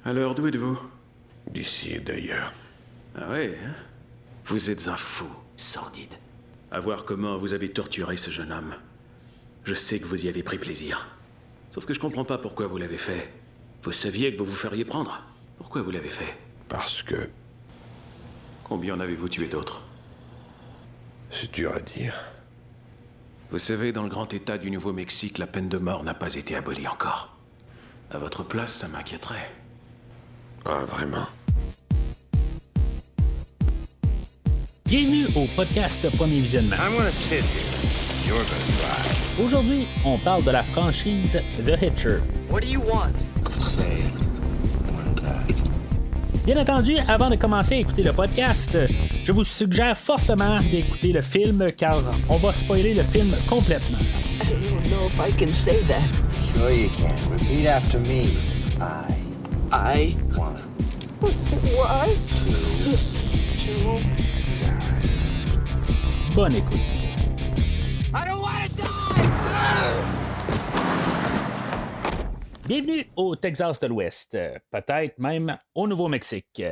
Alors, d'où êtes-vous? D'ici et d'ailleurs. Ah ouais, hein? Vous êtes un fou, sordide. À voir comment vous avez torturé ce jeune homme. Je sais que vous y avez pris plaisir. Sauf que je comprends pas pourquoi vous l'avez fait. Vous saviez que vous vous feriez prendre. Pourquoi vous l'avez fait? Parce que... Combien en avez-vous tué d'autres? C'est dur à dire. Vous savez, dans le grand état du Nouveau-Mexique, la peine de mort n'a pas été abolie encore. À votre place, ça m'inquiéterait. Ah, vraiment? Bienvenue au podcast Premier Visionnement. I'm gonna sit here. You're gonna drive. Aujourd'hui, on parle de la franchise The Hitcher. What do you want? Say one time. Bien entendu, avant de commencer à écouter le podcast, je vous suggère fortement d'écouter le film car on va spoiler le film complètement. I don't even know if I can say that. Sure you can. Repeat after me. I One, Why? two. Bonne écoute. I don't want to die! Bienvenue au Texas de l'Ouest, peut-être même au Nouveau-Mexique.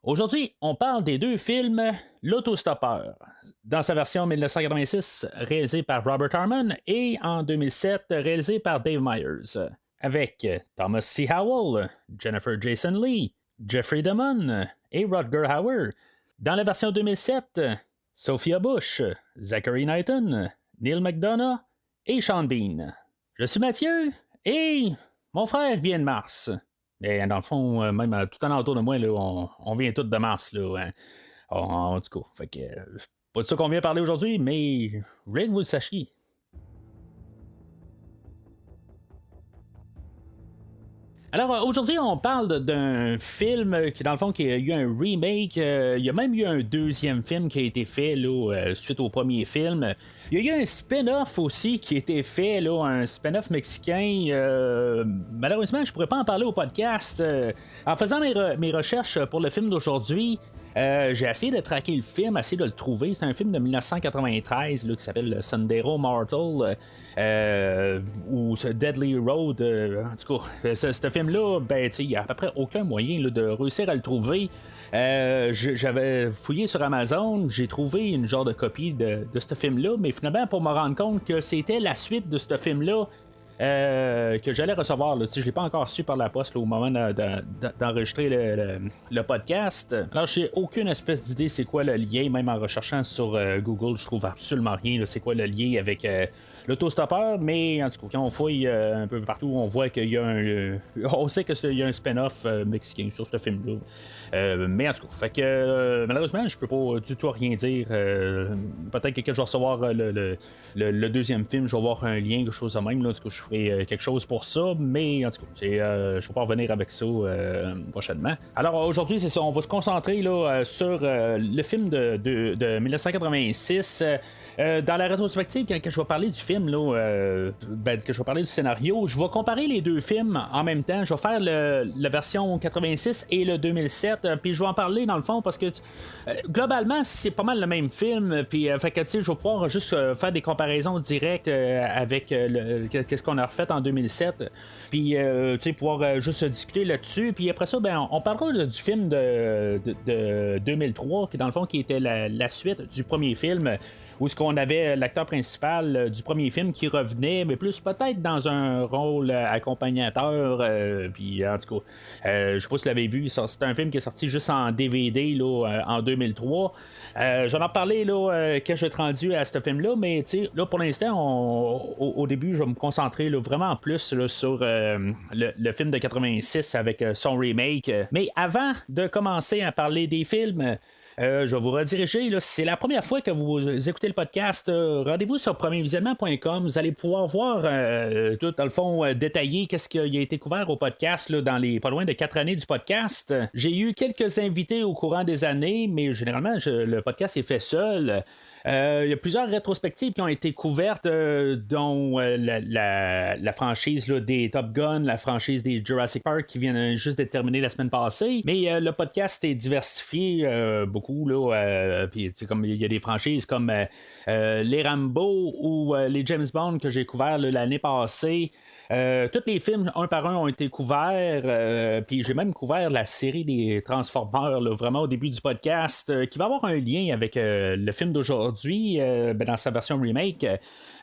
Aujourd'hui, on parle des deux films L'Autostoppeur, dans sa version 1986 réalisée par Robert Harmon et en 2007 réalisée par Dave Meyers, avec Thomas C. Howell, Jennifer Jason Leigh, Jeffrey Damon et Rutger Hauer. Dans la version 2007, Sophia Bush, Zachary Knighton, Neil McDonough et Sean Bean. Je suis Mathieu et mon frère vient de Mars. Et dans le fond, même tout en autour de moi, là, on vient tous de Mars. Là, hein. En tout cas, fait que, pas de ça qu'on vient parler aujourd'hui, mais je voulais que vous le sachiez. Alors aujourd'hui, on parle d'un film qui, dans le fond, qui a eu un remake. Il y a même eu un deuxième film qui a été fait là, suite au premier film. Il y a eu un spin-off aussi qui a été fait, là, un spin-off mexicain. Malheureusement, je pourrais pas en parler au podcast. En faisant mes recherches pour le film d'aujourd'hui, j'ai essayé de traquer le film, essayé de le trouver. C'est un film de 1993 là, qui s'appelle Sendero Mortal ou Deadly Road. En tout cas, ce film-là, ben, il n'y a à peu près aucun moyen là, de réussir à le trouver. J'avais fouillé sur Amazon, j'ai trouvé une genre de copie de ce film-là, mais finalement, pour me rendre compte que c'était la suite de ce film-là, que j'allais recevoir. Là. Je ne l'ai pas encore su par la poste là, au moment d'enregistrer le podcast. Alors, j'ai aucune espèce d'idée c'est quoi le lien, même en recherchant sur Google, je trouve absolument rien. Là, c'est quoi le lien avec l'autostoppeur, mais en tout cas, quand on fouille un peu partout, on voit qu'il y a on sait qu'il y a un spin-off mexicain sur ce film-là. Mais en tout cas, fait que malheureusement, je peux pas du tout rien dire. Peut-être que quand je vais recevoir le deuxième film, je vais avoir un lien, quelque chose de même. Là, en tout cas, je ferai quelque chose pour ça, mais en tout cas, je ne vais pas revenir avec ça prochainement. Alors aujourd'hui, c'est ça, on va se concentrer là, sur le film de 1986. Dans la rétrospective, quand je vais parler du film, là, que je vais parler du scénario, je vais comparer les deux films en même temps. Je vais faire la version 86 et le 2007, puis je vais en parler dans le fond parce que globalement, c'est pas mal le même film. Puis fait que je vais pouvoir juste faire des comparaisons directes avec qu'est-ce qu'on a refait en 2007. Puis pouvoir juste discuter là-dessus. Puis après ça, ben, on parlera du film de 2003, qui dans le fond qui était la suite du premier film. Où est-ce qu'on avait l'acteur principal du premier film qui revenait, mais plus peut-être dans un rôle accompagnateur. Puis en tout cas, je sais pas si vous l'avez vu, c'est un film qui est sorti juste en DVD là, en 2003. J'en ai parlé là, quand je suis rendu à ce film-là, mais là pour l'instant, au début, je vais me concentrer là, vraiment plus là, sur le film de 86 avec son remake. Mais avant de commencer à parler des films, je vais vous rediriger. Là, si c'est la première fois que vous écoutez le podcast, rendez-vous sur premiervisionnement.com. Vous allez pouvoir voir tout, dans le fond, détaillé qu'est-ce qui a été couvert au podcast là, dans les pas loin de 4 années du podcast. J'ai eu quelques invités au courant des années, mais généralement, le podcast est fait seul. Il y a plusieurs rétrospectives qui ont été couvertes, dont la franchise là, des Top Gun, la franchise des Jurassic Park qui vient juste d'être terminée la semaine passée. Mais le podcast est diversifié beaucoup beaucoup. Puis comme il y a des franchises comme les Rambo ou les James Bond que j'ai couverts l'année passée. Tous les films, un par un, ont été couverts. Puis j'ai même couvert la série des Transformers, vraiment au début du podcast, qui va avoir un lien avec le film d'aujourd'hui, dans sa version remake.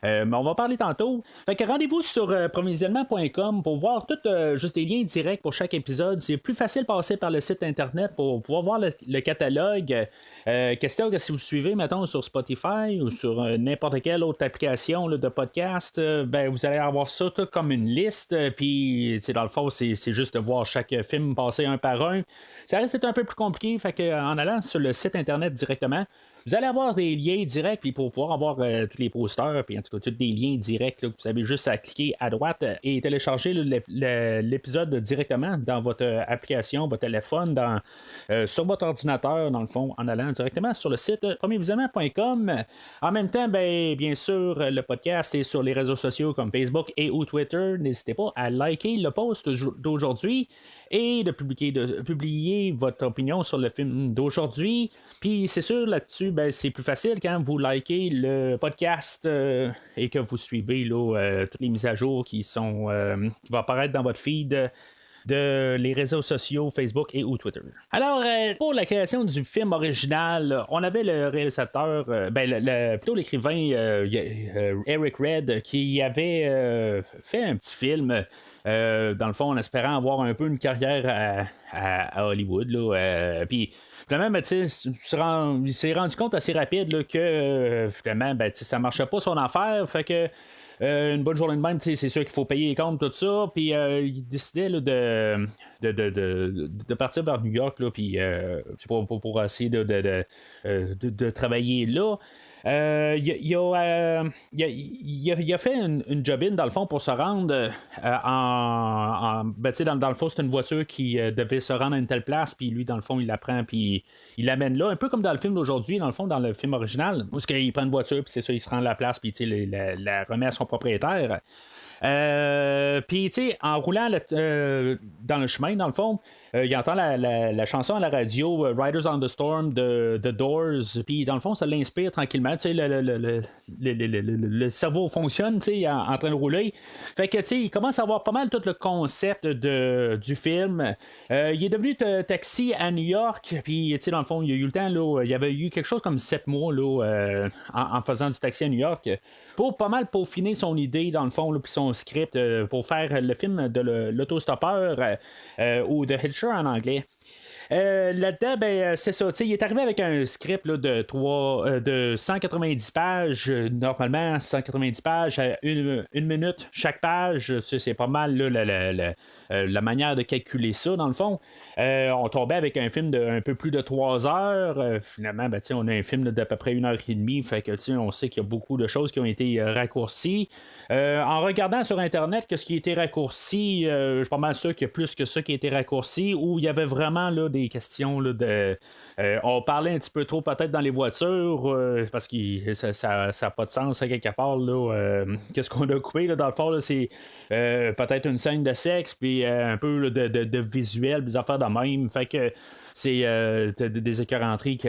Mais on va parler tantôt. Fait que rendez-vous sur provisionnement.com pour voir tout juste des liens directs pour chaque épisode. C'est plus facile de passer par le site internet pour pouvoir voir le catalogue. Question que si vous suivez, mettons, sur Spotify ou sur n'importe quelle autre application de podcast, ben vous allez avoir ça tout comme une liste. Puis dans le fond, c'est juste de voir chaque film passer un par un. Ça reste un peu plus compliqué. Fait que en allant sur le site internet directement, vous allez avoir des liens directs, puis pour pouvoir avoir tous les posters, puis en tout cas, tous des liens directs, là, vous avez juste à cliquer à droite et télécharger l'épisode directement dans votre application, votre téléphone, sur votre ordinateur, dans le fond, en allant directement sur le site premiervisionnement.com. En même temps, bien sûr, le podcast est sur les réseaux sociaux comme Facebook et ou Twitter. N'hésitez pas à liker le post d'aujourd'hui et de publier votre opinion sur le film d'aujourd'hui. Puis c'est sûr, là-dessus, c'est plus facile quand vous likez le podcast et que vous suivez toutes les mises à jour qui vont apparaître dans votre feed de les réseaux sociaux Facebook et ou Twitter. Alors, pour la création du film original, on avait le réalisateur, plutôt l'écrivain Eric Red, qui avait fait un petit film, dans le fond, en espérant avoir un peu une carrière à Hollywood. Puis, finalement, il s'est rendu compte assez rapide là, que finalement, ça marchait pas son affaire. Fait que une bonne journée de même, c'est sûr qu'il faut payer les comptes, tout ça. Puis il décidait là, de partir vers New York, là, puis pour essayer de travailler là. Il a fait une job-in dans le fond pour se rendre dans le fond c'est une voiture qui devait se rendre à une telle place, puis lui dans le fond il la prend puis il l'amène là, un peu comme dans le film d'aujourd'hui, dans le fond dans le film original où il prend une voiture puis c'est ça, il se rend à la place puis la remet à son propriétaire. Puis, tu sais, en roulant dans le chemin, dans le fond, il entend la chanson à la radio Riders on the Storm de The Doors. Puis, dans le fond, ça l'inspire tranquillement. Tu sais, le cerveau fonctionne, tu sais, en train de rouler. Fait que, tu sais, il commence à avoir pas mal tout le concept du film. Il est devenu taxi à New York. Puis, tu sais, dans le fond, il y a eu le temps, là, il y avait eu quelque chose comme 7 mois, là, en faisant du taxi à New York. Pour pas mal peaufiner son idée, dans le fond, puis son script pour faire le film de l'autostoppeur ou de Hitcher en anglais. Là-dedans, c'est ça. Il est arrivé avec un script là, de 190 pages. Normalement, 190 pages à une minute chaque page. C'est pas mal là, la manière de calculer ça, dans le fond. On tombait avec un film de un peu plus de 3 heures. Finalement, on a un film d'à peu près 1h30. Fait que on sait qu'il y a beaucoup de choses qui ont été raccourcies. En regardant sur Internet ce qui a été raccourci, je suis pas mal sûr qu'il y a plus que ça qui a été raccourci, où il y avait vraiment là, des questions là, on parlait un petit peu trop peut-être dans les voitures parce que ça n'a pas de sens à quelque part là, qu'est-ce qu'on a coupé là, dans le fond là, c'est peut-être une scène de sexe puis un peu là, de visuel, des affaires de même, fait que c'est des écœuranteries que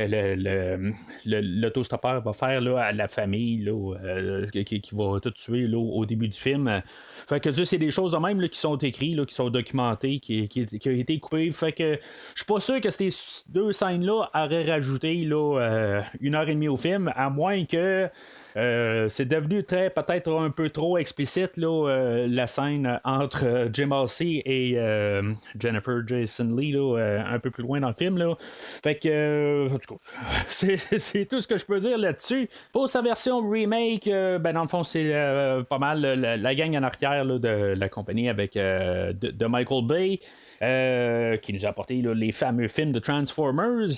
l'autostoppeur va faire là, à la famille là, qui va tout tuer là, au début du film. Fait que c'est des choses de même là, qui sont écrites, là, qui sont documentées, qui ont été coupées. Fait que je suis pas sûr que ces deux scènes-là auraient rajouté là, 1h30 au film, à moins que c'est devenu peut-être un peu trop explicite là, la scène entre Jim Halsey et Jennifer Jason Leigh là, un peu plus loin dans le film là. Fait que en tout cas, c'est tout ce que je peux dire là-dessus. Pour sa version remake, dans le fond c'est pas mal la gang en arrière là, de la compagnie avec de Michael Bay qui nous a apporté là, les fameux films de Transformers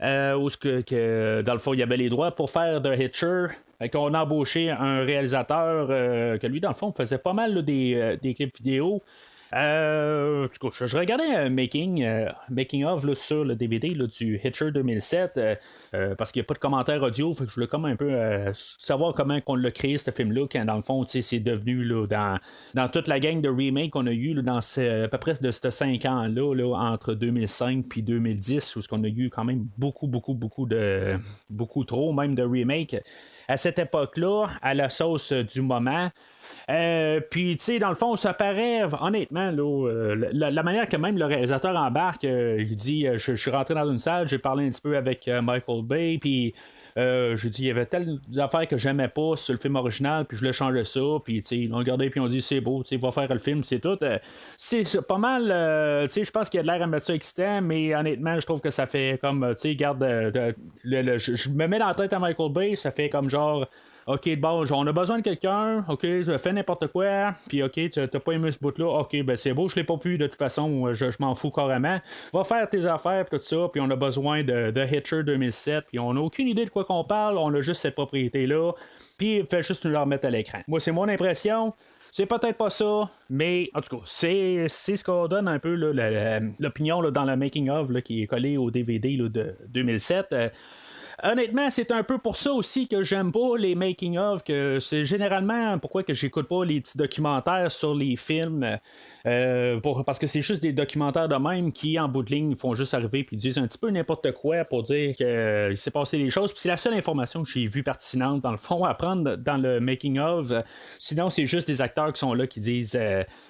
où dans le fond il y avait les droits pour faire The Hitcher. Fait qu'on a embauché un réalisateur que lui dans le fond faisait pas mal là, des clips vidéo. En tout cas, je regardais un making of là, sur le DVD là, du Hitcher 2007 parce qu'il n'y a pas de commentaire audio, fait que je voulais comme un peu savoir comment on l'a créé ce film-là, quand dans le fond c'est devenu là, dans toute la gang de remakes qu'on a eu là, dans à peu près de ces 5 ans-là, là, entre 2005 puis 2010, où on a eu quand même beaucoup trop même de remakes à cette époque-là, à la sauce du moment. Puis, tu sais, dans le fond, ça paraît, honnêtement, là, la manière que même le réalisateur embarque, il dit je suis rentré dans une salle, j'ai parlé un petit peu avec Michael Bay, puis je dis il y avait telles affaires que j'aimais pas sur le film original, puis je l'ai changé ça, puis tu sais, ils l'ont regardé, puis on dit c'est beau, tu sais, va faire le film, c'est tout. C'est pas mal, tu sais, je pense qu'il y a de l'air à mettre ça excitant, mais honnêtement, je trouve que ça fait comme, tu sais, garde, je me mets dans la tête à Michael Bay, ça fait comme genre. OK, bon, on a besoin de quelqu'un, OK, fais n'importe quoi, puis OK, t'as pas aimé ce bout-là, OK, ben c'est beau, je l'ai pas pu de toute façon, je m'en fous carrément. Va faire tes affaires, tout ça, puis on a besoin de Hitcher 2007, puis on a aucune idée de quoi qu'on parle, on a juste cette propriété-là, puis fait juste nous la remettre à l'écran. Moi, c'est mon impression. C'est peut-être pas ça, mais en tout cas, c'est ce qu'on donne un peu là, l'opinion là, dans le making-of qui est collé au DVD là, de 2007. Honnêtement, c'est un peu pour ça aussi que j'aime pas les making-of, que c'est généralement pourquoi que j'écoute pas les petits documentaires sur les films, parce que c'est juste des documentaires de même qui, en bout de ligne, font juste arriver puis disent un petit peu n'importe quoi pour dire qu'il s'est passé des choses, puis c'est la seule information que j'ai vue pertinente, dans le fond, à prendre dans le making-of. Sinon, c'est juste des acteurs qui sont là qui disent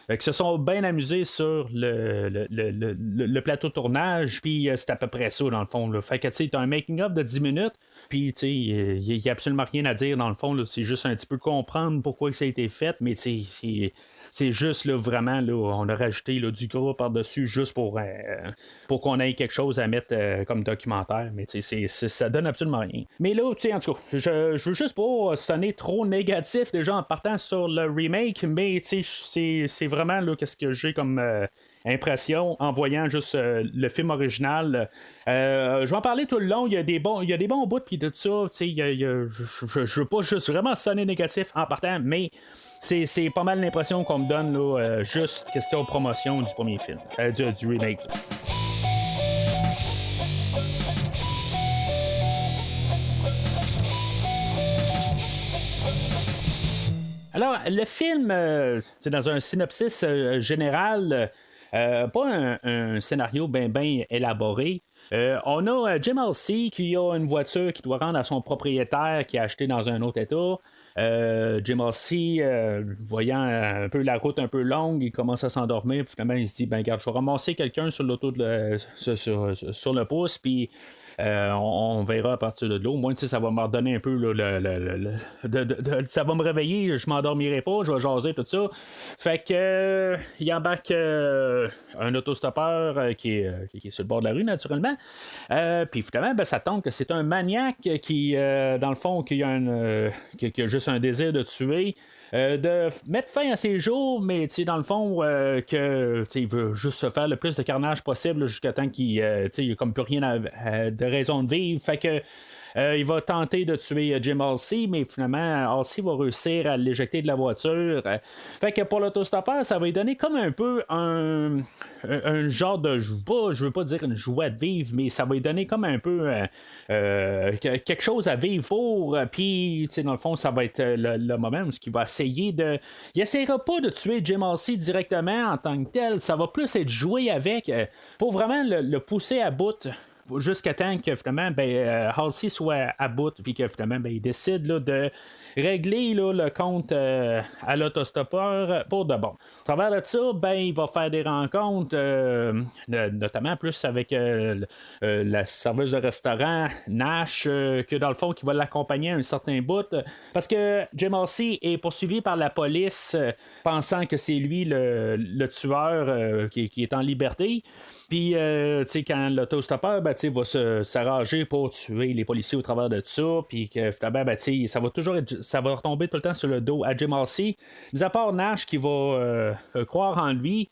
qui se sont bien amusés sur le plateau de tournage, puis c'est à peu près ça, dans le fond. Là. Fait que, tu sais, t'as un making-of de 10 minutes, puis, tu sais, il n'y a absolument rien à dire, dans le fond. Là. C'est juste un petit peu comprendre pourquoi ça a été fait, mais, tu sais, c'est juste, là, vraiment, là, on a rajouté là, du gras par-dessus juste pour qu'on ait quelque chose à mettre comme documentaire, mais, tu sais, ça donne absolument rien. Mais là, tu sais, en tout cas, je veux juste pas sonner trop négatif déjà en partant sur le remake, mais, tu sais, c'est vraiment, là, qu'est-ce que j'ai comme impression en voyant juste le film original. Je vais en parler tout le long. Il y a des bons bouts puis tout ça. Je veux pas juste vraiment sonner négatif en partant, mais c'est pas mal l'impression qu'on me donne là, juste question promotion du premier film, du remake. Alors, le film, c'est dans un synopsis général. Pas un scénario bien élaboré. On a Jim Halsey qui a une voiture qui doit rendre à son propriétaire qui a acheté dans un autre état. Jim Halsey, voyant un peu la route un peu longue, il commence à s'endormir. Puis finalement, il se dit ben regarde, je vais ramasser quelqu'un sur l'auto sur le pouce, puis on verra à partir de là. Au moins, ça va me redonner un peu ça va me réveiller, je m'endormirai pas, je vais jaser tout ça. Fait que il embarque un autostoppeur qui est sur le bord de la rue, naturellement. Puis finalement, ça tombe que c'est un maniaque qui, dans le fond, qui a juste un désir de tuer. De mettre fin à ses jours, mais dans le fond, il veut juste se faire le plus de carnage possible jusqu'à temps qu'il n'y a comme plus rien de raison de vivre. Fait que il va tenter de tuer Jim Halsey, mais finalement, Halsey va réussir à l'éjecter de la voiture. Fait que pour l'autostoppeur, ça va lui donner comme un peu un genre de je veux pas dire une joie de vivre, mais ça va lui donner comme un peu quelque chose à vivre pour. Puis, dans le fond, ça va être le moment où il va essayer de. Il essaiera pas de tuer Jim Halsey directement en tant que tel. Ça va plus être joué avec pour vraiment le pousser à bout. Jusqu'à temps que finalement Halsey soit à bout, puis que finalement il décide là, de régler là, le compte à l'autostoppeur pour de bon. À travers de ça, il va faire des rencontres, notamment plus avec la serveuse de restaurant, Nash, que dans le fond, qui va l'accompagner à un certain bout, parce que Jim Halsey est poursuivi par la police, pensant que c'est lui le tueur qui est en liberté. Puis, quand l'autostoppeur va s'arranger pour tuer les policiers au travers de tout ça, puis que finalement, ça va retomber tout le temps sur le dos à Jim Halsey, mis à part Nash qui va croire en lui.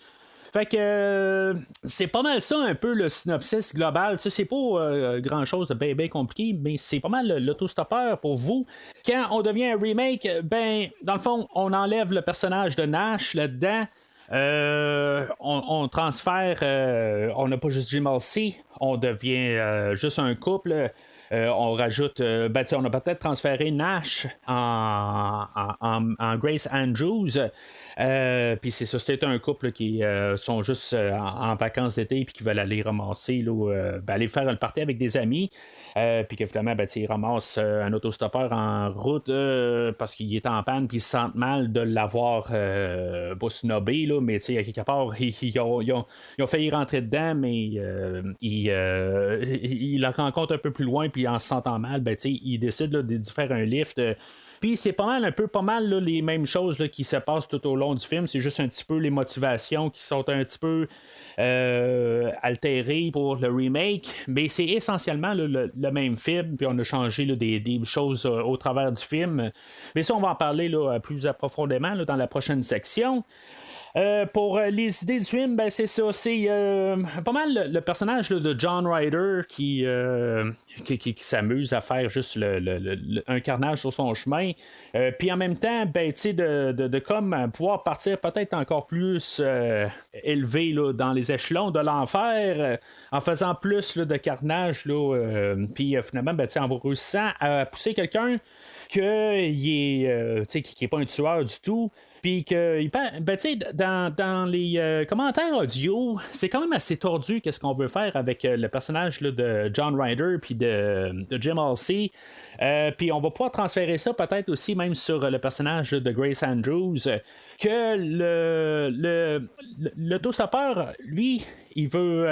Fait que c'est pas mal ça un peu le synopsis global. C'est pas grand chose de bien compliqué, mais c'est pas mal l'autostoppeur pour vous. Quand on devient un remake, dans le fond, on enlève le personnage de Nash là-dedans. on transfère, on n'a pas juste Jim Halsey, on devient juste un couple. On rajoute, on a peut-être transféré Nash en Grace Andrews. Puis c'est ça, c'était un couple qui sont juste en vacances d'été puis qui veulent aller ramasser, aller faire le party avec des amis. Puis que finalement, ils ramassent un autostoppeur en route parce qu'il est en panne puis ils se sentent mal de l'avoir pas snobé, là, mais à quelque part, ils ont failli rentrer dedans, mais ils la rencontrent un peu plus loin puis en se sentant mal, ils décident de faire un lift. Puis c'est pas mal là, les mêmes choses là, qui se passent tout au long du film. C'est juste un petit peu les motivations qui sont un petit peu altérées pour le remake. Mais c'est essentiellement là, le même film. Puis on a changé là, des choses au travers du film. Mais ça, on va en parler là, plus profondément là, dans la prochaine section. Pour les idées du film, c'est ça. C'est pas mal le personnage là, de John Ryder qui s'amuse à faire juste un carnage sur son chemin. Puis en même temps, de comme pouvoir partir peut-être encore plus élevé là, dans les échelons de l'enfer en faisant plus là, de carnage. Puis finalement, en réussissant à pousser quelqu'un qui est pas un tueur du tout. Puis que dans les commentaires audio, c'est quand même assez tordu qu'est-ce qu'on veut faire avec le personnage là, de John Ryder puis de Jim Halsey. Puis on va pouvoir transférer ça peut-être aussi même sur le personnage là, de Grace Andrews. Que l'autostoppeur, lui, il veut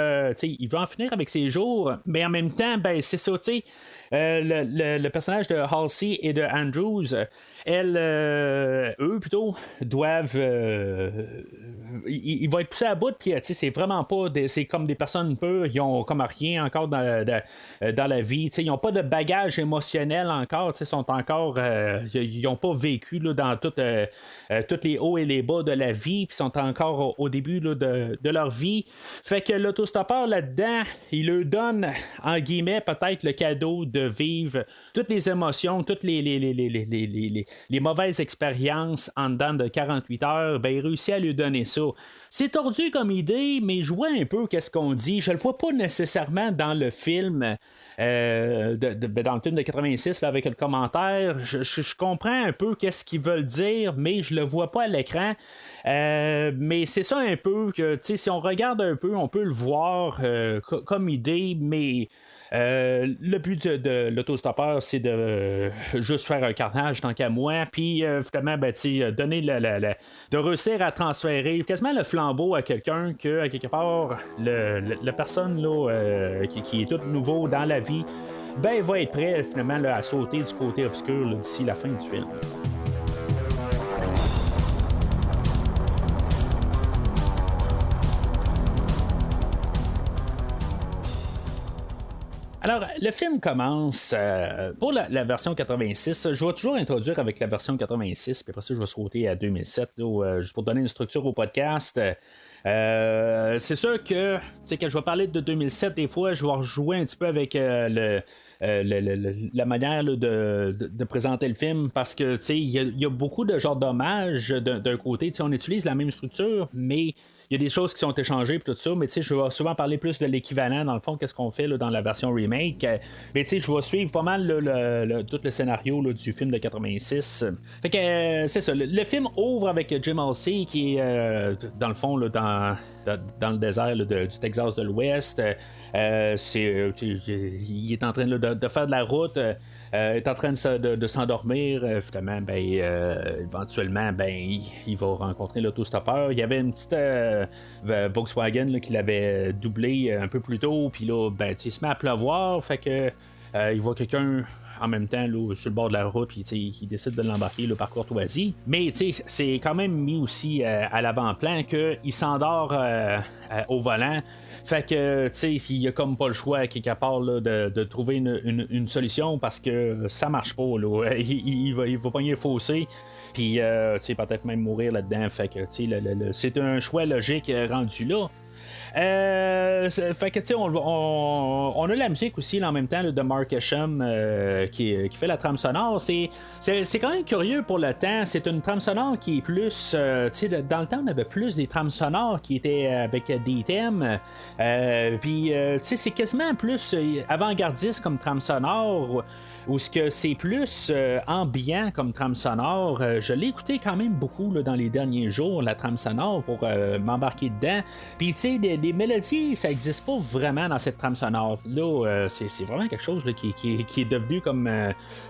en finir avec ses jours, mais en même temps, c'est ça, le personnage de Halsey et de Andrews, eux plutôt, doivent. Ils vont être poussés à bout, puis c'est vraiment pas. C'est comme des personnes pures, ils ont comme rien encore dans la vie, ils n'ont pas de bagage émotionnel encore, ils sont encore. Ils n'ont pas vécu là, dans tous les hauts et les bas de la vie, puis sont encore au début là, de leur vie. Fait que l'autostoppeur là-dedans, il leur donne, en guillemets, peut-être le cadeau de vivre toutes les émotions, toutes les mauvaises expériences en dedans de 48 heures. Il réussit à lui donner ça. C'est tordu comme idée, mais je vois un peu qu'est-ce qu'on dit. Je le vois pas nécessairement dans le film, dans le film de 86 là, avec le commentaire. Je comprends un peu qu'est-ce qu'ils veulent dire, mais je le vois pas à l'écran. Mais c'est ça un peu que, si on regarde un peu, on peut le voir comme idée, mais le but de l'autostoppeur, c'est de juste faire un carnage tant qu'à moi, puis finalement, donner de réussir à transférer quasiment le flambeau à quelqu'un que, à quelque part, la personne là, qui est tout nouveau dans la vie, va être prêt finalement là, à sauter du côté obscur là, d'ici la fin du film. Alors, le film commence pour la version 86. Je vais toujours introduire avec la version 86, puis après ça, je vais sauter à 2007, là, juste pour donner une structure au podcast. C'est sûr que, quand je vais parler de 2007, des fois, je vais rejouer un petit peu avec la manière là, de présenter le film, parce que il y a beaucoup de genres d'hommages d'un côté. On utilise la même structure, mais il y a des choses qui sont échangées et tout ça, mais je vais souvent parler plus de l'équivalent, dans le fond, qu'est-ce qu'on fait là, dans la version remake. Mais je vais suivre pas mal tout le scénario là, du film de 86. Fait que c'est ça. Le film ouvre avec Jim Halsey qui est dans le fond là, dans le désert là, du Texas de l'Ouest. Il est en train là, de faire de la route. Est en train de s'endormir. Finalement, éventuellement, il va rencontrer l'autostoppeur. Il y avait une petite Volkswagen là, qui l'avait doublé un peu plus tôt. Puis là, il se met à pleuvoir. Fait que il voit quelqu'un en même temps là, sur le bord de la route, puis il décide de l'embarquer là, par courtoisie. Mais c'est quand même mis aussi à l'avant-plan qu'il s'endort au volant. Fait que il a comme pas le choix quelque part là, de trouver une solution, parce que ça marche pas là. Il va pogner le fossé, puis peut-être même mourir là-dedans. Fait que c'est un choix logique rendu là. fait que, tu sais, on a la musique aussi là, en même temps là, de Mark Isham qui fait la trame sonore. C'est quand même curieux pour le temps. C'est une trame sonore qui est plus. Tu sais, dans le temps, on avait plus des trames sonores qui étaient avec des thèmes. Puis, tu sais, c'est quasiment plus avant-gardiste comme trame sonore. Ou ce que c'est plus ambiant comme trame sonore. Je l'ai écouté quand même beaucoup là, dans les derniers jours, la trame sonore, pour m'embarquer dedans. Puis, tu sais, des mélodies, ça n'existe pas vraiment dans cette trame sonore-là. C'est vraiment quelque chose là, qui est devenu comme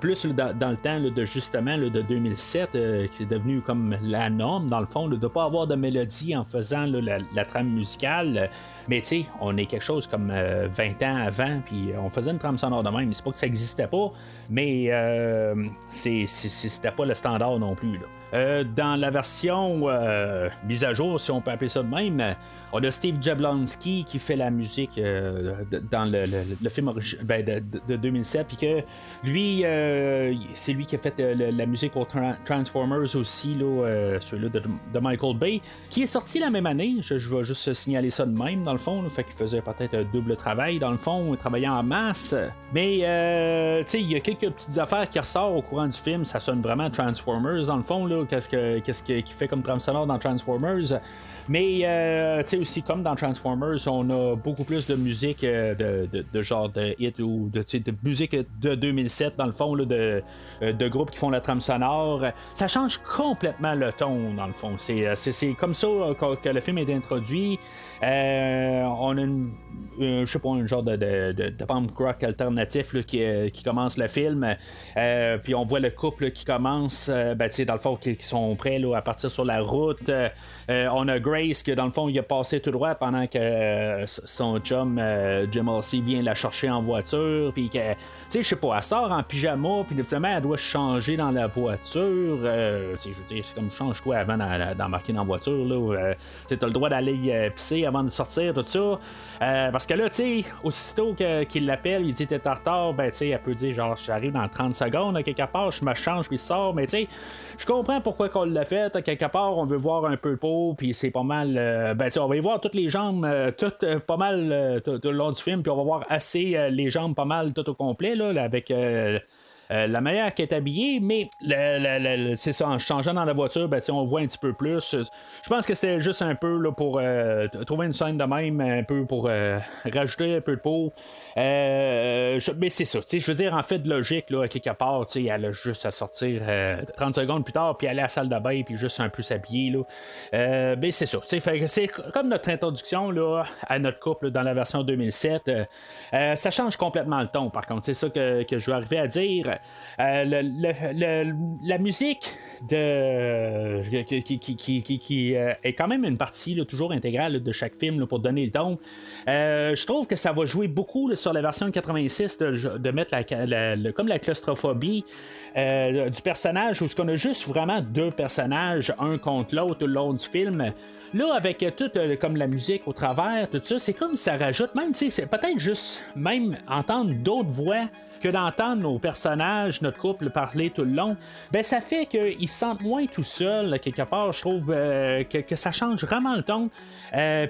plus là, dans le temps là, de justement là, de 2007, qui est devenu comme la norme, dans le fond, là, de ne pas avoir de mélodie en faisant là, la trame musicale. Mais, tu sais, on est quelque chose comme 20 ans avant, puis on faisait une trame sonore de même. C'est pas que ça n'existait pas, mais c'était pas le standard non plus. Là. Dans la version mise à jour, si on peut appeler ça de même, on a Steve Jablonsky qui fait la musique dans le film de 2007, puis que lui, c'est lui qui a fait la musique aux Transformers aussi, là, celui-là de Michael Bay, qui est sorti la même année. Je vais juste signaler ça de même, dans le fond, là, fait qu'il faisait peut-être un double travail, dans le fond, travaillant en masse. Mais, tu sais, il y a quelques petites affaires qui ressortent au courant du film, ça sonne vraiment Transformers, dans le fond, là, qu'est-ce qu'il fait comme trame sonore dans Transformers. Mais, tu sais, aussi, comme dans Transformers, on a beaucoup plus de musique de genre de hit ou de musique de 2007, dans le fond, là, de groupes qui font la trame sonore. Ça change complètement le ton, dans le fond. C'est comme ça que le film est introduit. On a je sais pas, un genre de punk rock alternatif là, qui commence le film. Puis on voit le couple qui commence, dans le fond, qui sont prêts là, à partir sur la route. On a Grace que dans le fond il a passé tout droit pendant que son chum Jim Halsey vient la chercher en voiture. Puis que, tu sais, je sais pas, elle sort en pyjama. Puis finalement elle doit changer dans la voiture. Je veux dire, c'est comme change-toi avant d'embarquer dans la voiture. Tu as le droit d'aller pisser avant de sortir, tout ça. Parce que là, tu sais, aussitôt qu'il l'appelle, il dit t'es en retard, tu sais, elle peut dire genre j'arrive dans 30 secondes, à quelque part, je me change puis je sors, mais tu sais, je comprends pourquoi qu'on l'a fait, à quelque part, on veut voir un peu le pot, puis c'est pas mal, tu sais, on va y voir toutes les jambes, toutes pas mal tout le long du film, puis on va voir assez les jambes pas mal tout au complet, là avec... la manière qu'elle est habillée, mais c'est ça, en changeant dans la voiture, on voit un petit peu plus. Je pense que c'était juste un peu là, pour trouver une scène de même, un peu pour rajouter un peu de peau. Mais c'est ça, je veux dire, en fait, de logique, là, à quelque part, elle a juste à sortir 30 secondes plus tard, puis aller à la salle de bain, puis juste un peu s'habiller. Mais c'est ça, c'est comme notre introduction là, à notre couple là, dans la version 2007. Ça change complètement le ton, par contre, c'est ça que je veux arriver à dire. La musique qui est quand même une partie là, toujours intégrale là, de chaque film là, pour donner le ton. Je trouve que ça va jouer beaucoup là, sur la version 86 de mettre comme la claustrophobie du personnage, où ce qu'on a juste vraiment deux personnages, un contre l'autre tout le long du film. Là, avec tout comme la musique au travers, tout ça, c'est comme ça rajoute, même, tu sais, c'est peut-être juste même entendre d'autres voix que d'entendre nos personnages, notre couple parler tout le long, ça fait qu'ils se sentent moins tout seuls, quelque part. Je trouve que ça change vraiment le ton.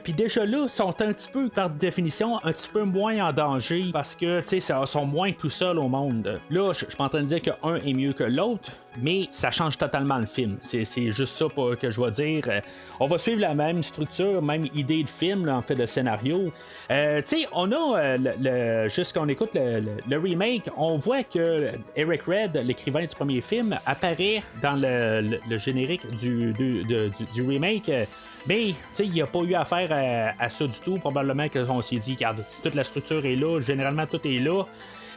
Puis déjà là, ils sont un petit peu, par définition, un petit peu moins en danger parce que, tu sais, ils sont moins tout seuls au monde. Là, je suis pas en train de dire qu'un est mieux que l'autre, mais ça change totalement le film. C'est juste ça que je vais dire. On va suivre la même structure, même idée de film, là, en fait, de scénario. Tu sais, on a, juste quand on écoute le remake, on voit que Eric Red, l'écrivain du premier film, apparaît dans le générique du remake. Mais il n'y a pas eu affaire à ça du tout. Probablement qu'on s'est dit, regarde, toute la structure est là, généralement tout est là.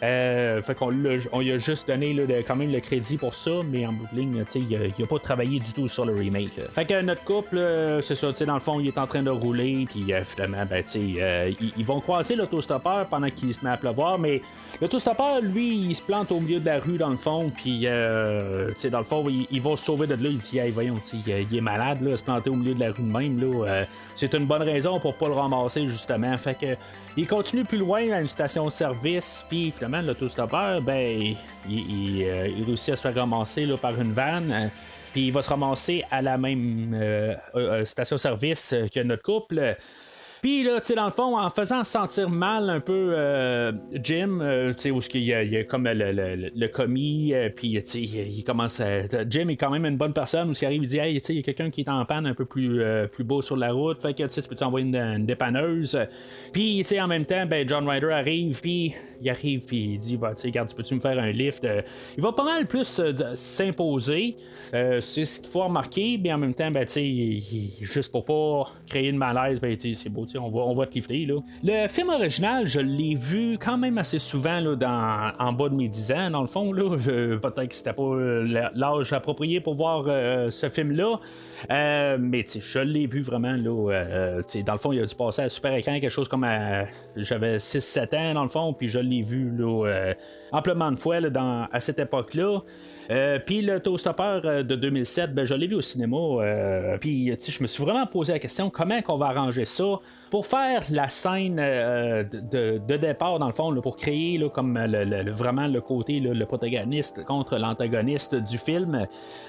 Fait qu'on lui a juste donné là, quand même le crédit pour ça, mais en bout de ligne, il a pas travaillé du tout sur le remake. Fait que notre couple, c'est ça, dans le fond, il est en train de rouler, puis finalement, ils vont croiser l'autostoppeur pendant qu'il se met à pleuvoir, mais l'autostoppeur, lui, il se plante au milieu de la rue, dans le fond, puis dans le fond, il va se sauver de là, il dit, hey, voyons, il est malade, là, se planter au milieu de la rue de même, là, c'est une bonne raison pour pas le ramasser, justement. Fait que il continue plus loin à une station-service, puis finalement, l'autostoppeur, il réussit à se faire ramasser là, par une vanne. Puis il va se ramasser à la même station-service que notre couple. Puis là, tu sais, dans le fond, en faisant sentir mal un peu Jim, tu sais, où il y a comme le commis, puis tu sais, il commence à. Jim est quand même une bonne personne, où il arrive, il dit, hey, tu sais, il y a quelqu'un qui est en panne un peu plus beau sur la route, fait que tu sais, tu peux t'envoyer une dépanneuse. Puis, tu sais, en même temps, ben, John Ryder arrive, puis il dit, bah, tu sais, regarde, peux-tu me faire un lift? Il va pas mal plus s'imposer, c'est ce qu'il faut remarquer, mais en même temps, ben, tu sais, juste pour pas créer de malaise, ben, tu sais, c'est beau, tu sais, on va te lifter, là. Le film original, je l'ai vu quand même assez souvent, là, en bas de mes 10 ans, dans le fond, là. Peut-être que c'était pas l'âge approprié pour voir ce film-là, mais tu sais, je l'ai vu vraiment, là, tu sais, dans le fond, il a dû passer à super écran, quelque chose comme j'avais 6-7 ans, dans le fond, puis je l'ai vu, là, amplement de fois, là, à cette époque-là. Puis le Toastopper de 2007, ben, je l'ai vu au cinéma. Puis je me suis vraiment posé la question comment qu'on va arranger ça pour faire la scène de départ, dans le fond, là, pour créer là, comme vraiment le côté, là, le protagoniste contre l'antagoniste du film,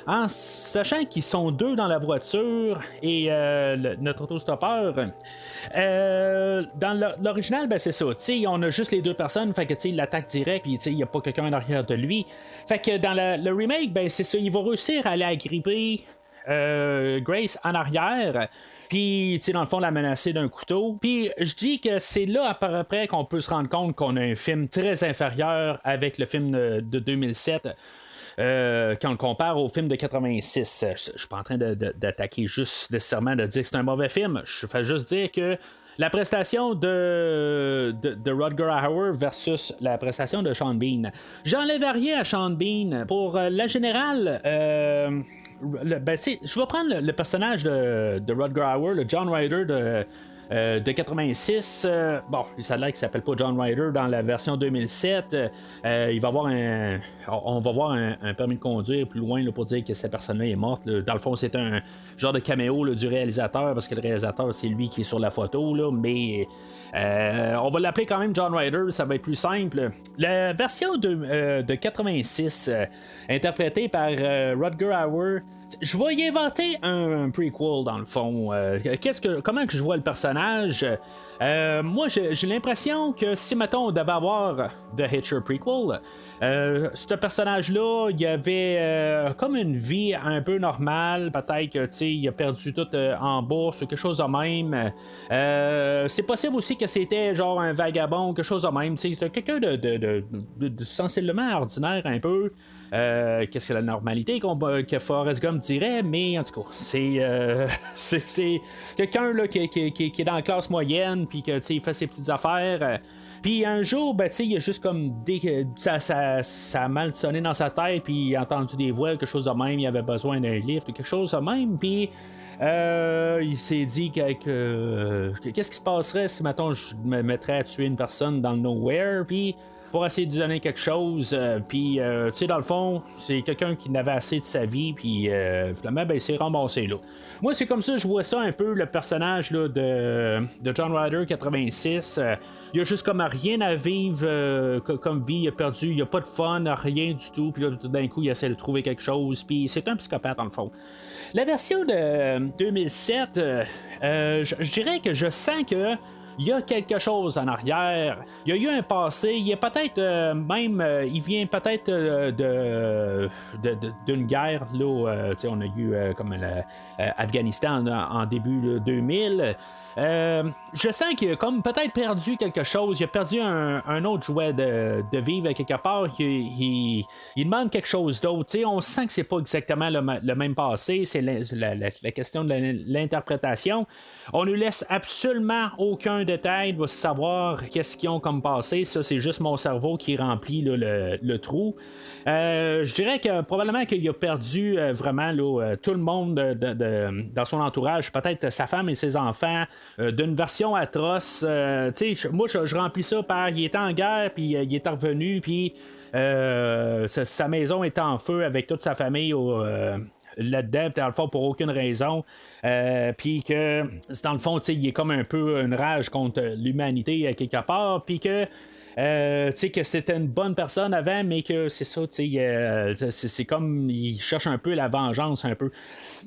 en sachant qu'ils sont deux dans la voiture et notre Toastopper. Dans l'original, ben, c'est ça. On a juste les deux personnes, fait que il l'attaque direct, puis il n'y a pas quelqu'un en arrière de lui. Fait que dans le remake, ben, c'est ça, il va réussir à aller agripper Grace en arrière, puis dans le fond la menacer d'un couteau. Puis je dis que c'est là à peu près qu'on peut se rendre compte qu'on a un film très inférieur avec le film de 2007. Quand on le compare au film de 86, je suis pas en train d'attaquer juste nécessairement de dire que c'est un mauvais film. Je fais juste dire que la prestation de Rutger Hauer versus la prestation de Sean Bean. J'enlève rien à Sean Bean. Pour la générale, je vais prendre le personnage de Rutger Hauer, le John Ryder de 86. Bon, ça a l'air qu'il s'appelle pas John Ryder dans la version 2007. Il va avoir on va voir un permis de conduire plus loin là, pour dire que cette personne-là est morte. Là. Dans le fond, c'est un genre de caméo là, du réalisateur, parce que le réalisateur, c'est lui qui est sur la photo, là, mais on va l'appeler quand même John Ryder, ça va être plus simple. La version de 86, interprétée par Rutger Hauer, je vais y inventer un prequel dans le fond. Comment que je vois le personnage? Moi, j'ai l'impression que si, mettons, on devait avoir The Hitcher prequel, ce personnage-là, il avait comme une vie un peu normale. Peut-être que il a perdu tout en bourse ou quelque chose de même. C'est possible aussi que c'était genre un vagabond, quelque chose de même. C'était quelqu'un de sensiblement ordinaire un peu. Qu'est-ce que la normalité que Forrest Gump dirait, mais en tout cas, c'est quelqu'un là, qui est dans la classe moyenne, puis que il fait ses petites affaires. Puis un jour, ben, il a juste comme ça a mal sonné dans sa tête, puis il a entendu des voix, quelque chose de même, il avait besoin d'un lift, quelque chose de même, puis il s'est dit qu'est-ce qui se passerait si, mettons, je me mettrais à tuer une personne dans le nowhere, puis pour essayer de lui donner quelque chose, puis tu sais, dans le fond, c'est quelqu'un qui n'avait assez de sa vie, puis finalement, ben, il s'est ramassé là. Moi, c'est comme ça, je vois ça un peu, le personnage là, de John Ryder 86. Il a juste comme rien à vivre comme vie, il a perdu, il a pas de fun, rien du tout, puis là, tout d'un coup, il essaie de trouver quelque chose, puis c'est un psychopathe, dans le fond. La version de 2007, je dirais que je sens que il y a quelque chose en arrière. Il y a eu un passé. Il y a peut-être il vient peut-être d'une guerre. Là, on a eu comme l'Afghanistan en début 2000. Je sens qu'il a comme peut-être perdu quelque chose. Il a perdu un autre jouet de vivre quelque part. Il demande quelque chose d'autre. On sent que c'est pas exactement le même passé. C'est la question de l'interprétation. On ne laisse absolument aucun détail de savoir qu'est-ce qu'ils ont comme passé. Ça, c'est juste mon cerveau qui remplit là, le trou. Je dirais que probablement qu'il a perdu vraiment là, tout le monde dans son entourage, peut-être sa femme et ses enfants, d'une version atroce. Moi, je remplis ça par il était en guerre, puis il est revenu, puis sa maison est en feu avec toute sa famille là-dedans, dans le fond, pour aucune raison. Puis que, dans le fond, il est comme un peu une rage contre l'humanité à quelque part. Puis que. Que c'était une bonne personne avant, mais que c'est ça, c'est comme il cherche un peu la vengeance, un peu.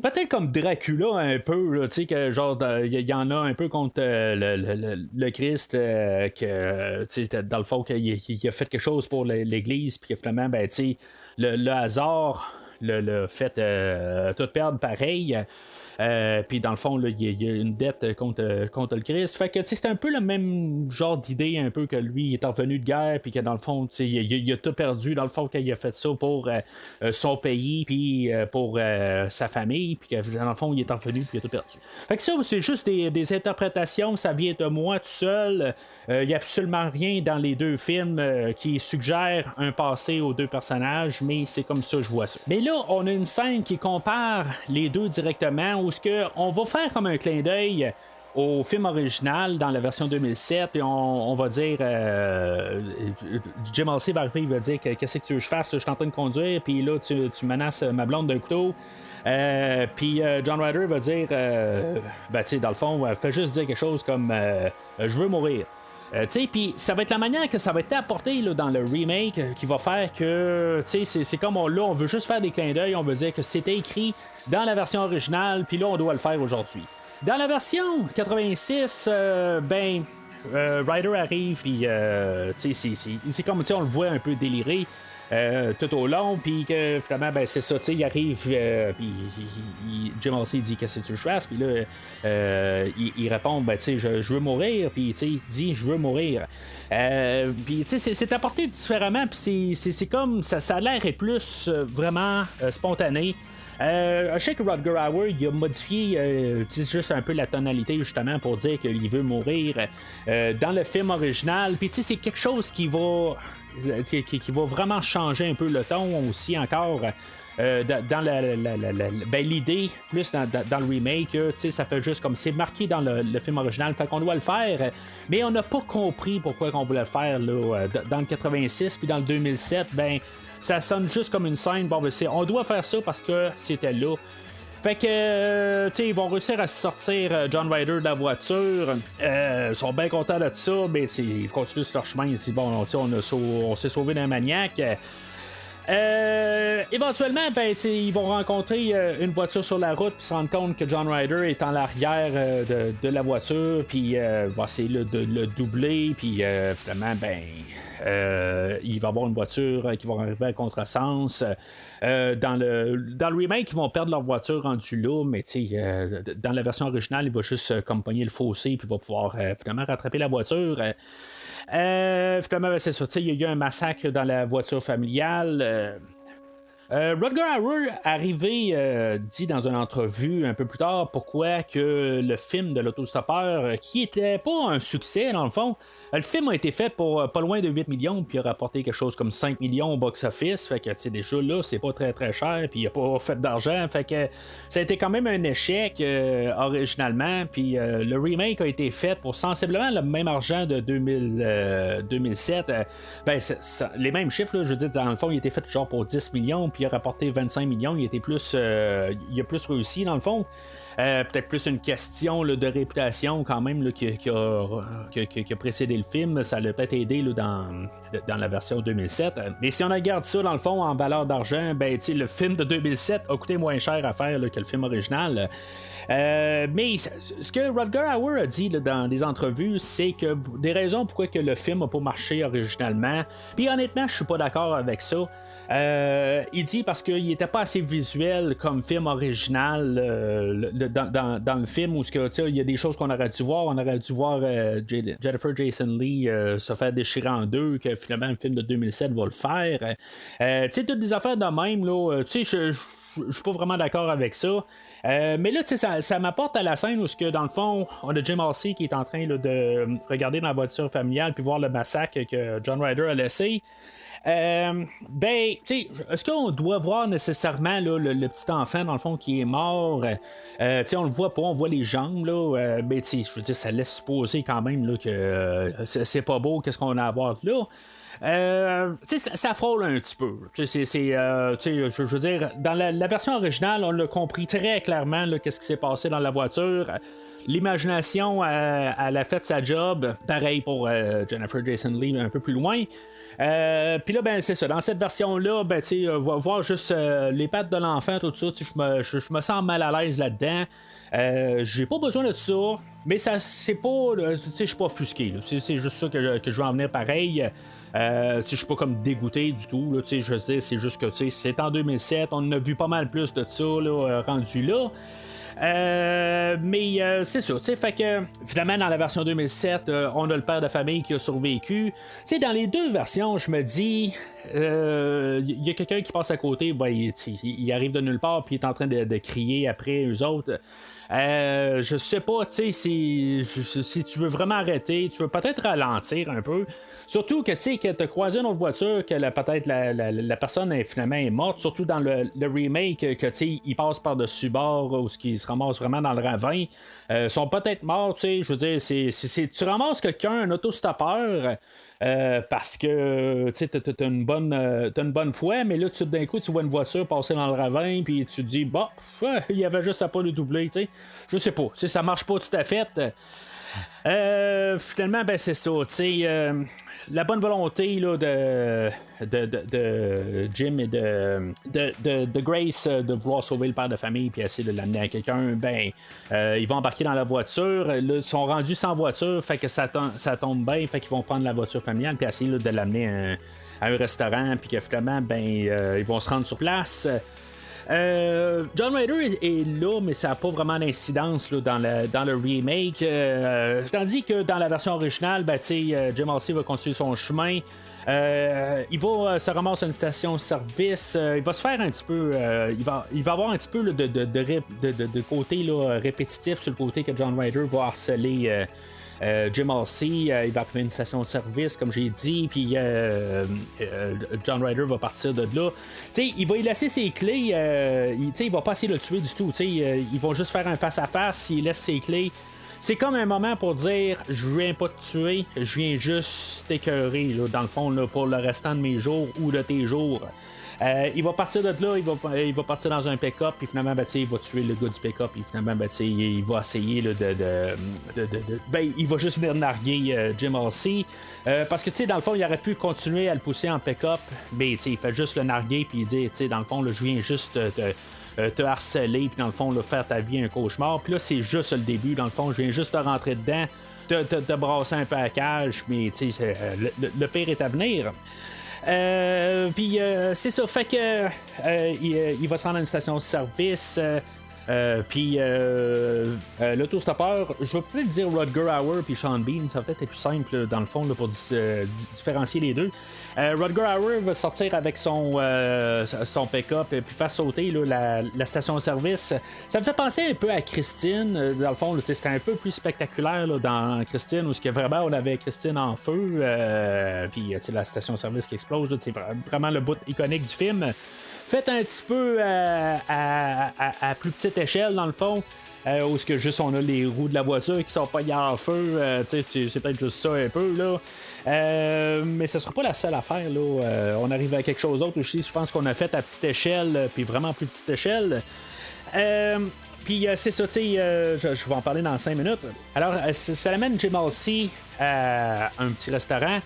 Peut-être comme Dracula, un peu, là, que genre, il y en a un peu contre le Christ, que, dans le fond, qu'il a fait quelque chose pour l'Église, puis que finalement, ben, le hasard le fait tout perdre pareil. Puis dans le fond, il y a une dette contre le Christ. Fait que c'est un peu le même genre d'idée, un peu que lui il est revenu de guerre, puis que dans le fond, il a tout perdu. Dans le fond, qu'il a fait ça pour son pays, puis pour sa famille, puis que dans le fond, il est revenu, puis il a tout perdu. Fait que ça, c'est juste des interprétations, ça vient de moi tout seul. Il n'y a absolument rien dans les deux films qui suggère un passé aux deux personnages, mais c'est comme ça que je vois ça. Mais là, on a une scène qui compare les deux directement, où on va faire comme un clin d'œil au film original dans la version 2007 et on va dire Jim Halsey va arriver, il va dire qu'est-ce que tu veux que je fasse, là, je suis en train de conduire, puis là tu menaces ma blonde d'un couteau, puis John Ryder va dire ben tu sais, dans le fond, fait juste dire quelque chose comme je veux mourir. Puis ça va être la manière que ça va être apporté là, dans le remake qui va faire que c'est comme on veut juste faire des clins d'œil, on veut dire que c'était écrit dans la version originale, puis là on doit le faire aujourd'hui. Dans la version 86, Ryder arrive, puis c'est comme on le voit un peu délirer. Tout au long, puis que finalement, ben c'est ça, il arrive, puis Jim Halsey dit qu'est-ce que tu fasses, puis là, il répond, ben tu sais, je veux mourir, puis tu sais, il dit je veux mourir. Puis tu sais, c'est apporté différemment, puis c'est comme ça a l'air est plus vraiment spontané. Je sais que Rutger Hauer il a modifié juste un peu la tonalité justement pour dire qu'il veut mourir dans le film original. Puis tu sais, c'est quelque chose qui va vraiment changer un peu le ton aussi encore. Dans l'idée plus dans le remake, ça fait juste comme c'est marqué dans le film original, fait qu'on doit le faire, mais on n'a pas compris pourquoi qu'on voulait le faire là, dans le 86 puis dans le 2007, ben ça sonne juste comme une scène. Bon, ben, on doit faire ça parce que c'était là. Fait que, ils vont réussir à sortir John Ryder de la voiture. Ils sont bien contents de ça, mais ils continuent sur leur chemin. Ils disent, bon, on s'est sauvé d'un maniaque. Éventuellement, ils vont rencontrer une voiture sur la route puis se rendre compte que John Ryder est en l'arrière de la voiture, puis va essayer de le doubler, puis finalement, il va y avoir une voiture qui va arriver à contresens. Dans le remake, ils vont perdre leur voiture rendue là, mais dans la version originale, il va juste comme pogner le fossé, puis il va pouvoir finalement rattraper la voiture. Finalement, c'est ça, il y a eu un massacre dans la voiture familiale. Rutger Hauer, arrivé, dit dans une entrevue un peu plus tard pourquoi que le film de l'autostoppeur, qui était pas un succès dans le fond, le film a été fait pour pas loin de 8 millions, puis a rapporté quelque chose comme 5 millions au box-office, fait que déjà là, c'est pas très très cher, puis il a pas fait d'argent, fait que ça a été quand même un échec originalement, puis le remake a été fait pour sensiblement le même argent de 2007, les mêmes chiffres, là, je veux dire, dans le fond, il a été fait genre pour 10 millions, puis il a rapporté 25 millions, il était plus il a plus réussi dans le fond. Peut-être plus une question là, de réputation quand même là, qui a précédé le film. Ça l'a peut-être aidé là, dans la version 2007. Mais si on regarde ça dans le fond en valeur d'argent, le film de 2007 a coûté moins cher à faire là, que le film original. Mais ce que Rutger Hauer a dit là, dans des entrevues, c'est que des raisons pourquoi que le film n'a pas marché originalement. Puis honnêtement, je suis pas d'accord avec ça. Il dit parce qu'il n'était pas assez visuel comme film original dans le film où il y a des choses qu'on aurait dû voir. On aurait dû voir Jennifer Jason Leigh se faire déchirer en deux, que finalement le film de 2007 va le faire. Toutes des affaires de même, là, je suis pas vraiment d'accord avec ça. Mais là, ça m'apporte à la scène où, dans le fond, on a Jim Halsey qui est en train là, de regarder dans la voiture familiale puis voir le massacre que John Ryder a laissé. Ben, tu sais, est-ce qu'on doit voir nécessairement là, le petit enfant, dans le fond, qui est mort? Tu sais, on le voit pas, on voit les jambes, là. Ben, tu sais, je veux dire, ça laisse supposer quand même là, que c'est pas beau, qu'est-ce qu'on a à voir là. Ça frôle un petit peu. Je veux dire, dans la version originale, on l'a compris très clairement là, qu'est-ce qui s'est passé dans la voiture. L'imagination, elle a fait sa job. Pareil pour Jennifer Jason Leigh un peu plus loin. Puis là, ben c'est ça. Dans cette version-là, ben tu voir juste les pattes de l'enfant, tout ça, je me sens mal à l'aise là-dedans. J'ai pas besoin de ça, mais ça c'est pas. Je suis pas offusqué. C'est juste ça que je veux en venir pareil. Je suis pas comme dégoûté du tout. Là, je veux dire, c'est juste que c'est en 2007. On a vu pas mal plus de ça là, rendu là. Mais c'est ça, tu sais, fait que finalement dans la version 2007, on a le père de famille qui a survécu. Tu sais, dans les deux versions, je me dis, il y a quelqu'un qui passe à côté, ben, il arrive de nulle part, puis il est en train de crier après eux autres. Je sais pas, tu sais, si tu veux vraiment arrêter, tu veux peut-être ralentir un peu. Surtout que tu sais que t'as croisé une autre voiture, que peut-être la personne finalement est morte, surtout dans le remake, que tu sais, il passe par-dessus bord ou ce qui se ramasse vraiment dans le ravin. Sont peut-être morts, tu sais, je veux dire, tu ramasses quelqu'un, un autostoppeur. Parce que tu sais, t'as une bonne foi, mais là d'un coup tu vois une voiture passer dans le ravin, puis tu te dis bon, il y avait juste à pas le doubler, tu sais. Je sais pas, ça marche pas tout à fait. Finalement, ben c'est ça, tu sais, la bonne volonté là, de Jim et de Grace de vouloir sauver le père de famille puis essayer de l'amener à quelqu'un, ben ils vont embarquer dans la voiture. Là, ils sont rendus sans voiture, fait que ça tombe bien, fait qu'ils vont prendre la voiture familiale puis essayer là, de l'amener à un restaurant, puis que finalement ben ils vont se rendre sur place. John Ryder est là, mais ça n'a pas vraiment d'incidence là, dans le remake. Tandis que dans la version originale, ben, Jim Halsey va continuer son chemin. Il va se ramasser à une station-service. Il va se faire un petit peu. Il va avoir un petit peu là, de côté là, répétitif sur le côté que John Ryder va harceler. Jim Halsey, il va arriver une station-service, comme j'ai dit, puis John Ryder va partir de là. T'sais, il va y laisser ses clés, il va pas essayer de le tuer du tout. Ils vont juste faire un face-à-face, il laisse ses clés. C'est comme un moment pour dire je viens pas te tuer, je viens juste t'écœurer, là, dans le fond, là, pour le restant de mes jours ou de tes jours. Il va partir de là, il va partir dans un pick-up, puis finalement, ben, il va tuer le gars du pick-up, puis finalement, ben, il va essayer là, ben, il va juste venir narguer Jim Halsey. Parce que, dans le fond, il aurait pu continuer à le pousser en pick-up, mais il fait juste le narguer, puis il dit, dans le fond, là, je viens juste te harceler, puis dans le fond, là, faire ta vie un cauchemar. Puis là, c'est juste le début, dans le fond, je viens juste te rentrer dedans, te brasser un peu à la cage, mais le pire est à venir. Puis c'est ça, fait que il va se rendre à une station-service. Puis l'autostoppeur, je vais peut-être dire Rutger Hauer puis Sean Bean, ça va peut-être être plus simple dans le fond là, pour différencier les deux. Rutger Hauer va sortir avec son pick-up et puis faire sauter là, la station-service. Ça me fait penser un peu à Christine. Dans le fond, c'était un peu plus spectaculaire là, dans Christine, où vraiment on avait Christine en feu, puis la station-service qui explose. C'est vraiment le bout iconique du film. Fait un petit peu à plus petite échelle, dans le fond, où ce que juste on a les roues de la voiture qui sont pas en feu. C'est peut-être juste ça un peu, là. Mais ce sera pas la seule affaire, là. On arrive à quelque chose d'autre aussi. Je pense qu'on a fait à petite échelle, puis vraiment plus petite échelle. Puis c'est ça, tu sais, je vais en parler dans 5 minutes. Alors, ça amène Jim Halsey à un petit restaurant,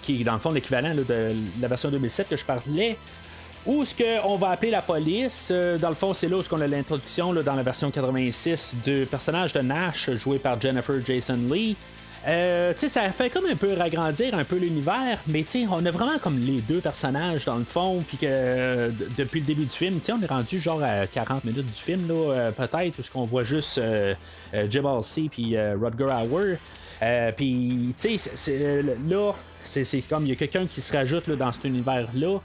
qui est dans le fond l'équivalent là, de la version 2007 que je parlais. Où est-ce qu'on va appeler la police? Dans le fond, c'est là où on a l'introduction là, dans la version 86 du personnage de Nash, joué par Jennifer Jason Leigh. Ça fait comme un peu ragrandir un peu l'univers, mais on a vraiment comme les deux personnages dans le fond, puis que depuis le début du film, on est rendu genre à 40 minutes du film, là, peut-être, où on voit juste Jim Halsey puis Rutger Hauer. Puis, là, c'est comme il y a quelqu'un qui se rajoute là, dans cet univers-là.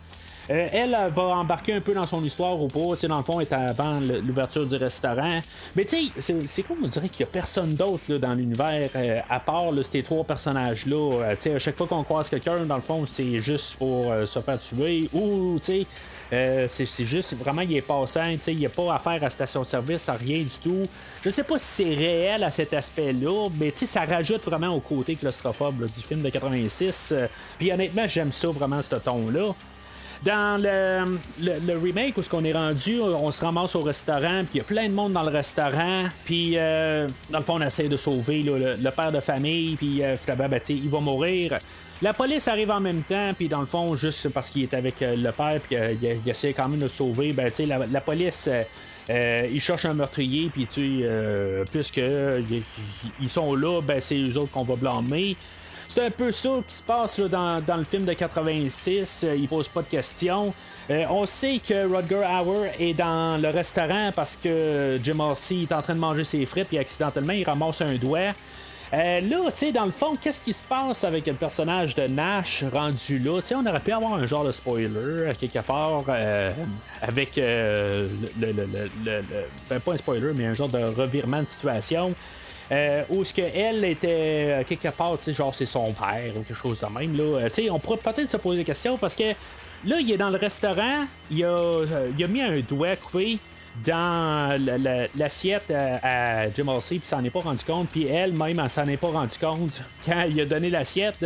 Elle va embarquer un peu dans son histoire ou pas. Dans le fond, elle est avant l'ouverture du restaurant. Mais tu sais, c'est comme on dirait qu'il n'y a personne d'autre là, dans l'univers à part là, ces trois personnages-là. À chaque fois qu'on croise quelqu'un, dans le fond, c'est juste pour se faire tuer ou tu sais. C'est juste vraiment, il est passant, il n'y a pas affaire à station-service, à rien du tout. Je sais pas si c'est réel à cet aspect-là, mais ça rajoute vraiment au côté claustrophobe là, du film de 86. Puis honnêtement, j'aime ça vraiment, ce ton-là. Dans le remake où ce qu'on est rendu, on se ramasse au restaurant, puis il y a plein de monde dans le restaurant, puis dans le fond, on essaie de sauver là, le père de famille, puis finalement, il va mourir. La police arrive en même temps, puis dans le fond, juste parce qu'il est avec le père, puis il essaie quand même de le sauver, la police, ils cherchent un meurtrier, puis puisque ils sont là, c'est eux autres qu'on va blâmer. C'est un peu ça qui se passe là, dans le film de 86. Il pose pas de questions. On sait que Rutger Hauer est dans le restaurant parce que Jim Halsey est en train de manger ses frites, puis accidentellement, il ramasse un doigt. Là, tu sais, dans le fond, qu'est-ce qui se passe avec le personnage de Nash rendu là? Tu sais, on aurait pu avoir un genre de spoiler, quelque part, avec pas un spoiler, mais un genre de revirement de situation. Où ce qu'elle était quelque part, tu sais, genre c'est son père ou quelque chose de même. Là. Tu sais, on pourrait peut-être se poser des questions parce que là, il est dans le restaurant, il a mis un doigt coupé dans l'assiette à Jim Halsey, puis s'en est pas rendu compte, puis elle-même, elle s'en est pas rendu compte quand il a donné l'assiette.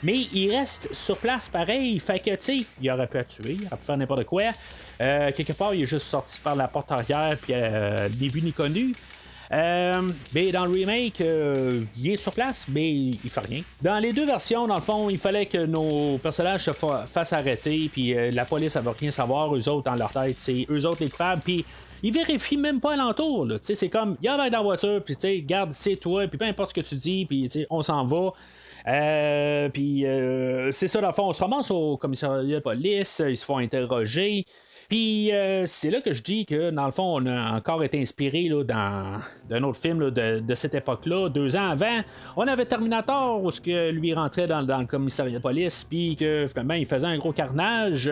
Mais il reste sur place pareil, fait que, tu sais, il aurait pu la tuer, il aurait pu faire n'importe quoi. Quelque part, il est juste sorti par la porte arrière, puis ni vu ni connu. Mais dans le remake, il est sur place, mais il fait rien. Dans les deux versions, dans le fond, il fallait que nos personnages se fassent arrêter, puis la police, elle va rien savoir, eux autres, dans leur tête, c'est eux autres les coupables, puis ils vérifient même pas alentour, là. C'est comme, il y a dans la voiture, puis tu sais, garde, c'est toi, puis peu importe ce que tu dis, puis on s'en va. Puis c'est ça, dans le fond, on se ramasse au commissariat de police, ils se font interroger. Puis c'est là que je dis que dans le fond, on a encore été inspiré là, d'un autre film là, de cette époque-là. 2 ans avant, on avait Terminator où ce que lui rentrait dans le commissariat de police, puis que finalement il faisait un gros carnage.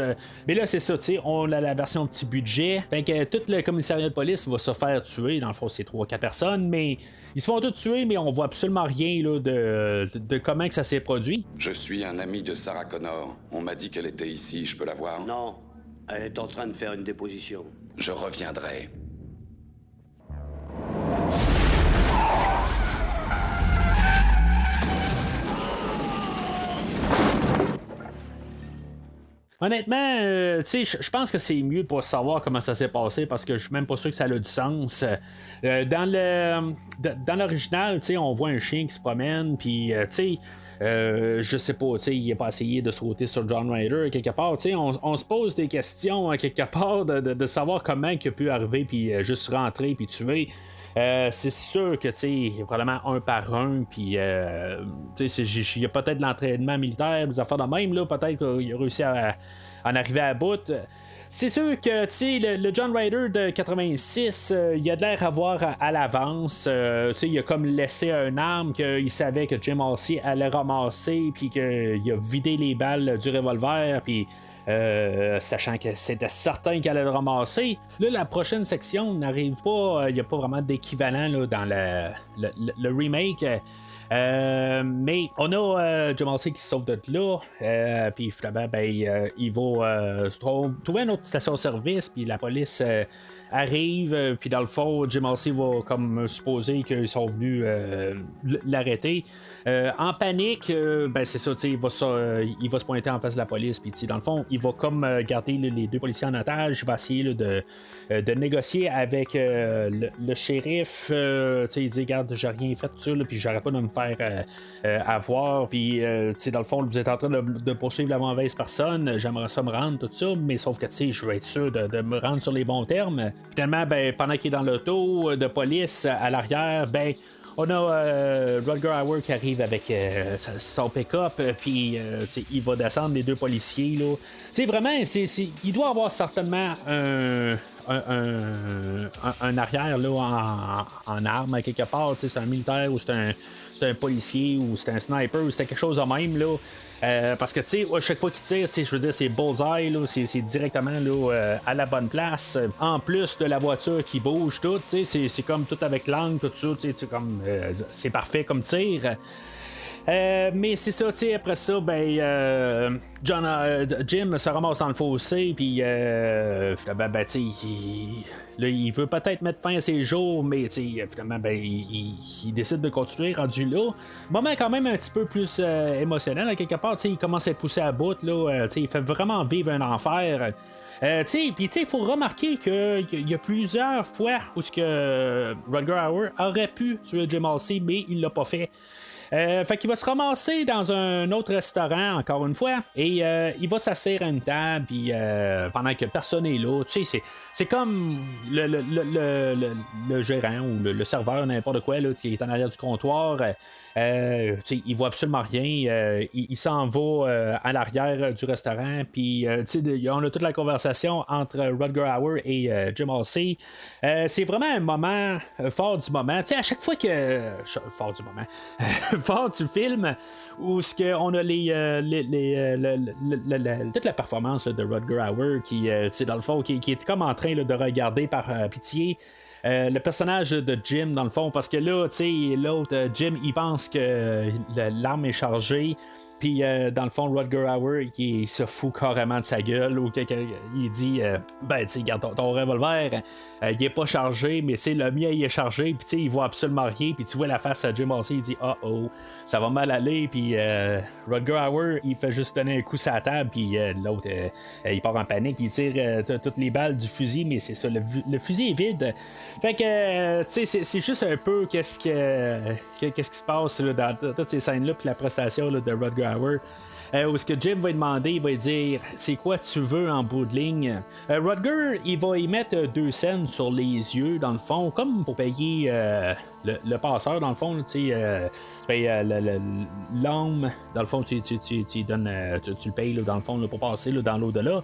Mais là c'est ça, tu sais, on a la version petit budget. Fait que tout le commissariat de police va se faire tuer. Dans le fond, c'est 3-4 personnes, mais ils se font tous tuer, mais on voit absolument rien là, de comment que ça s'est produit. Je suis un ami de Sarah Connor. On m'a dit qu'elle était ici. Je peux la voir? Non. Elle est en train de faire une déposition. Je reviendrai. Honnêtement, tu sais, je pense que c'est mieux pour savoir comment ça s'est passé parce que je suis même pas sûr que ça a du sens. Dans l'original, tu sais, on voit un chien qui se promène, puis tu sais. Je sais pas, tu sais, il n'a pas essayé de sauter sur John Ryder quelque part. Tu sais, on se pose des questions quelque part de savoir comment il a pu arriver puis juste rentrer puis tuer. C'est sûr que tu sais, probablement un par un, puis tu sais, il y a peut-être de l'entraînement militaire, des affaires de même là, peut-être qu'il a réussi à en arriver à bout. C'est sûr que le John Ryder de 86, il a de l'air à voir à l'avance. Il a comme laissé un arme qu'il savait que Jim Halsey allait ramasser, puis qu'il a vidé les balles du revolver, puis sachant que c'était certain qu'elle allait le ramasser. Là, la prochaine section n'arrive pas, il n'y a pas vraiment d'équivalent là, dans le remake. Mais on a Jim Halsey qui se sauve de là, puis finalement il va trouver une autre station-service, puis la police arrive, puis dans le fond Jim Halsey va comme supposer qu'ils sont venus l'arrêter. En panique, c'est ça, il va se pointer en face de la police, puis dans le fond il va comme garder les deux policiers en otage, il va essayer de négocier avec le shérif. Il dit regarde, j'ai rien fait tout ça, puis j'aurais pas de me faire avoir, puis dans le fond vous êtes en train de poursuivre la mauvaise personne, j'aimerais ça me rendre tout ça, mais sauf que je veux être sûr de me rendre sur les bons termes. Finalement, pendant qu'il est dans l'auto de police à l'arrière, on a Rutger Hauer qui arrive avec son pick-up, puis il va descendre les deux policiers là. Vraiment, il doit avoir certainement un arrière là, en arme quelque part. C'est un militaire ou c'est c'est un policier ou c'est un sniper ou c'était quelque chose de même, là. Parce que, tu sais, chaque fois qu'il tire, je veux dire, c'est bullseye, là, c'est directement là, à la bonne place. En plus de la voiture qui bouge, tout, c'est comme tout avec l'angle, tout ça, comme c'est parfait comme tir. Mais c'est ça, tu sais, après ça, Jim se ramasse dans le fossé, puis finalement, tu sais, il veut peut-être mettre fin à ses jours, mais tu sais, finalement, il décide de continuer rendu là. Moment quand même un petit peu plus émotionnel, à quelque part, tu sais, il commence à être poussé à bout, là, tu sais, il fait vraiment vivre un enfer. Puis il faut remarquer qu'il y a plusieurs fois où Rutger Hauer aurait pu tuer Jim Halsey, mais il l'a pas fait. Fait qu'il va se ramasser dans un autre restaurant, encore une fois, et il va s'asseoir à une table, puis pendant que personne n'est là, tu sais, c'est comme le gérant ou le serveur, n'importe quoi, là, qui est en arrière du comptoir. Il voit absolument rien. Il s'en va à l'arrière du restaurant. Puis on a toute la conversation entre Rutger Hauer et Jim Halsey. C'est vraiment un moment fort du moment. À chaque fois que fort du moment, fort du film où on a toute la performance là, de Rutger Hauer qui dans le fond qui est comme en train là, de regarder par pitié. Le personnage de Jim, dans le fond, parce que là, tu sais, l'autre, Jim, il pense que l'arme est chargée. Puis, dans le fond, Rutger Hauer, il se fout carrément de sa gueule. Ou il dit, tu sais, regarde, ton revolver, il est pas chargé, mais c'est le mien, il est chargé. Puis, tu sais, il voit absolument rien. Puis, tu vois la face à Jim Halsey, il dit, oh, ça va mal aller. Puis, Rutger Hauer, il fait juste donner un coup sur la table. Puis, l'autre, il part en panique. Il tire toutes les balles du fusil, mais c'est ça, le fusil est vide. Fait que, tu sais, c'est juste un peu qu'est-ce qui se passe là, dans toutes ces scènes-là. Puis, la prestation là, de Rutger Hauer. Où ce que Jim va demander, il va dire c'est quoi tu veux en bout de ligne. Rutger, il va y mettre 2 cents sur les yeux dans le fond, comme pour payer le passeur dans le fond, tu payes l'homme dans le fond, tu donnes, tu le payes là, dans le fond là, pour passer là, dans l'au-delà.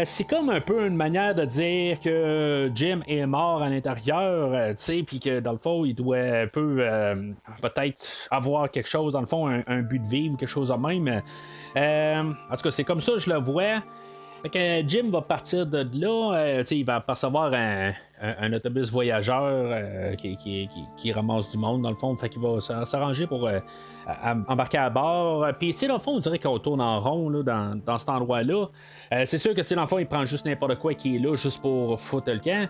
C'est comme un peu une manière de dire que Jim est mort à l'intérieur, puis que dans le fond, il doit un peu peut-être avoir quelque chose, dans le fond, un but de vivre, quelque chose de même. En tout cas, c'est comme ça que je le vois. Fait que Jim va partir de là, il va percevoir un autobus voyageur qui ramasse du monde dans le fond, fait qu'il va s'arranger pour embarquer à bord. Puis dans le fond, on dirait qu'on tourne en rond là, dans cet endroit-là. C'est sûr que dans le fond, il prend juste n'importe quoi qui est là juste pour foutre le camp.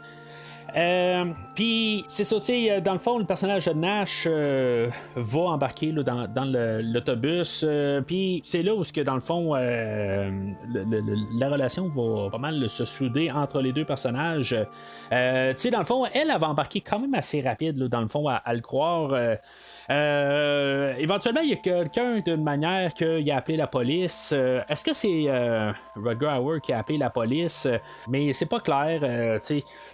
Puis c'est ça, dans le fond, le personnage de Nash va embarquer là, dans l'autobus. Puis c'est là où dans le fond la relation va pas mal se souder entre les deux personnages. Dans le fond, elle va embarquer quand même assez rapide là, dans le fond à le croire. Éventuellement, il y a quelqu'un d'une manière qu'il a appelé la police. Est-ce que c'est Rutger Hauer qui a appelé la police? Mais c'est pas clair.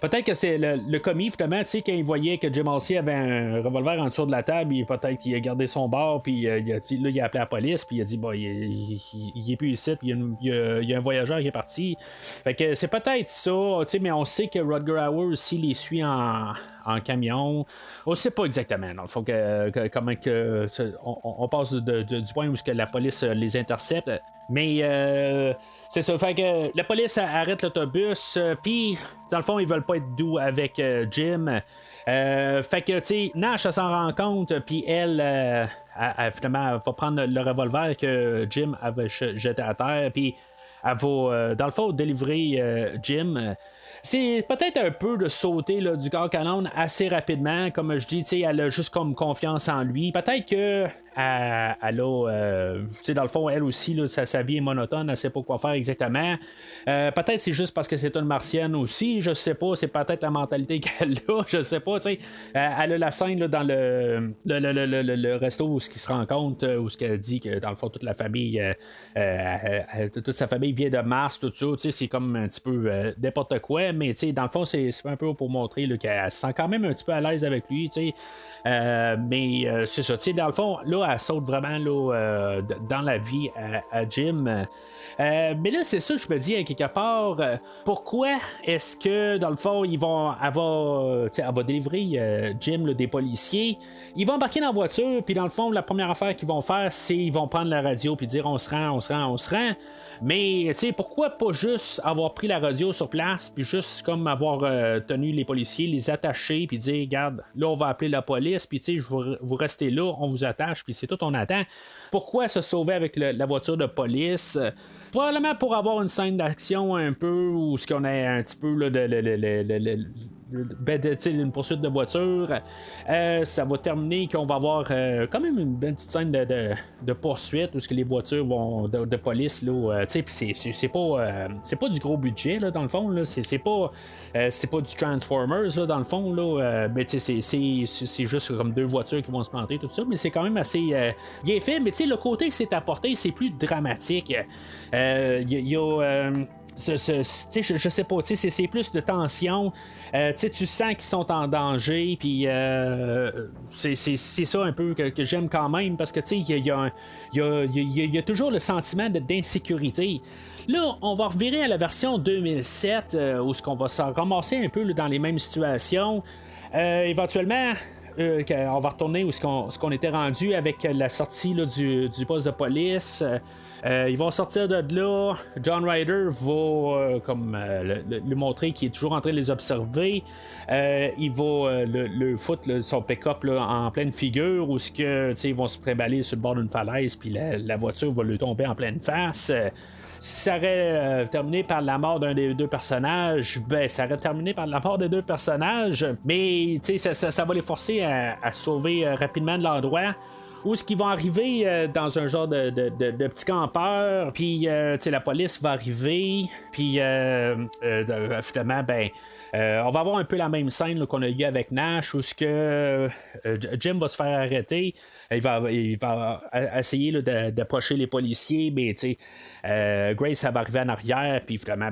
Peut-être que c'est le commis, finalement, quand il voyait que Jim Halsey avait un revolver en dessous de la table, peut-être qu'il a gardé son bord, puis il a appelé la police, puis il a dit il est plus ici, puis il y a un voyageur qui est parti. Fait que c'est peut-être ça, mais on sait que Rutger Hauer aussi les suit en camion. On sait pas exactement, dans le fond, comment que on passe du point où que la police les intercepte. Mais c'est ça, fait que la police arrête l'autobus, puis dans le fond ils veulent pas être doux avec Jim. Fait que Nash s'en rend compte, puis elle finalement elle va prendre le revolver que Jim avait jeté à terre, puis elle va dans le fond délivrer Jim. C'est peut-être un peu de sauter là, du coq à l'âne assez rapidement. Comme je dis, elle a juste comme confiance en lui. Peut-être que elle a, dans le fond, elle aussi, là, sa vie est monotone, elle sait pas quoi faire exactement. Peut-être c'est juste parce que c'est une martienne aussi, je sais pas, c'est peut-être la mentalité qu'elle a, je sais pas, elle a la scène là, dans le resto où ce qui se rencontre, où ce qu'elle dit que dans le fond, toute la famille, toute sa famille vient de Mars, tout ça, c'est comme un petit peu n'importe quoi, mais dans le fond, c'est un peu pour montrer là, qu'elle se sent quand même un petit peu à l'aise avec lui, mais c'est ça, dans le fond, là, là, elle saute vraiment là, dans la vie à Jim. Mais là, c'est ça, je me dis, à quelque part, pourquoi est-ce que, dans le fond, elle va délivrer Jim là, des policiers. Ils vont embarquer dans la voiture, puis dans le fond, la première affaire qu'ils vont faire, c'est ils vont prendre la radio, puis dire on se rend. Mais, tu sais, pourquoi pas juste avoir pris la radio sur place, puis juste comme avoir tenu les policiers, les attacher, puis dire, regarde, là, on va appeler la police, puis tu sais, vous restez là, on vous attache, puis c'est tout, on attend. Pourquoi se sauver avec la voiture de police? Probablement pour avoir une scène d'action un peu, où ce qu'on a un petit peu là, une poursuite de voiture. Ça va terminer qu'on va avoir quand même une belle petite scène de poursuite où que les voitures vont de police là, c'est pas du gros budget là, dans le fond là, c'est pas du Transformers là, dans le fond là, mais c'est juste comme deux voitures qui vont se planter tout ça, mais c'est quand même assez bien fait. Mais le côté que c'est apporté, c'est plus dramatique. Il y a je sais pas, c'est plus de tension. Tu sens qu'ils sont en danger, puis c'est ça un peu que j'aime quand même, parce que il y a toujours le sentiment d'insécurité. Là, on va revirer à la version 2007, où ce qu'on va se ramasser un peu là, dans les mêmes situations. Éventuellement, on va retourner où ce qu'on était rendu avec la sortie là, du poste de police. Ils vont sortir de là. John Ryder va lui montrer qu'il est toujours en train de les observer. Il va le foutre son pick-up là, en pleine figure, où ils vont se préballer sur le bord d'une falaise, puis la voiture va lui tomber en pleine face. Si ça aurait terminé par la mort d'un des deux personnages, ça aurait terminé par la mort des deux personnages, mais ça va les forcer à sauver rapidement de l'endroit. Où est-ce qu'ils vont arriver dans un genre de petit campeur, puis la police va arriver, puis finalement, on va avoir un peu la même scène là, qu'on a eu avec Nash, où ce que Jim va se faire arrêter. Il va essayer là, d'approcher les policiers, mais Grace elle va arriver en arrière, puis finalement,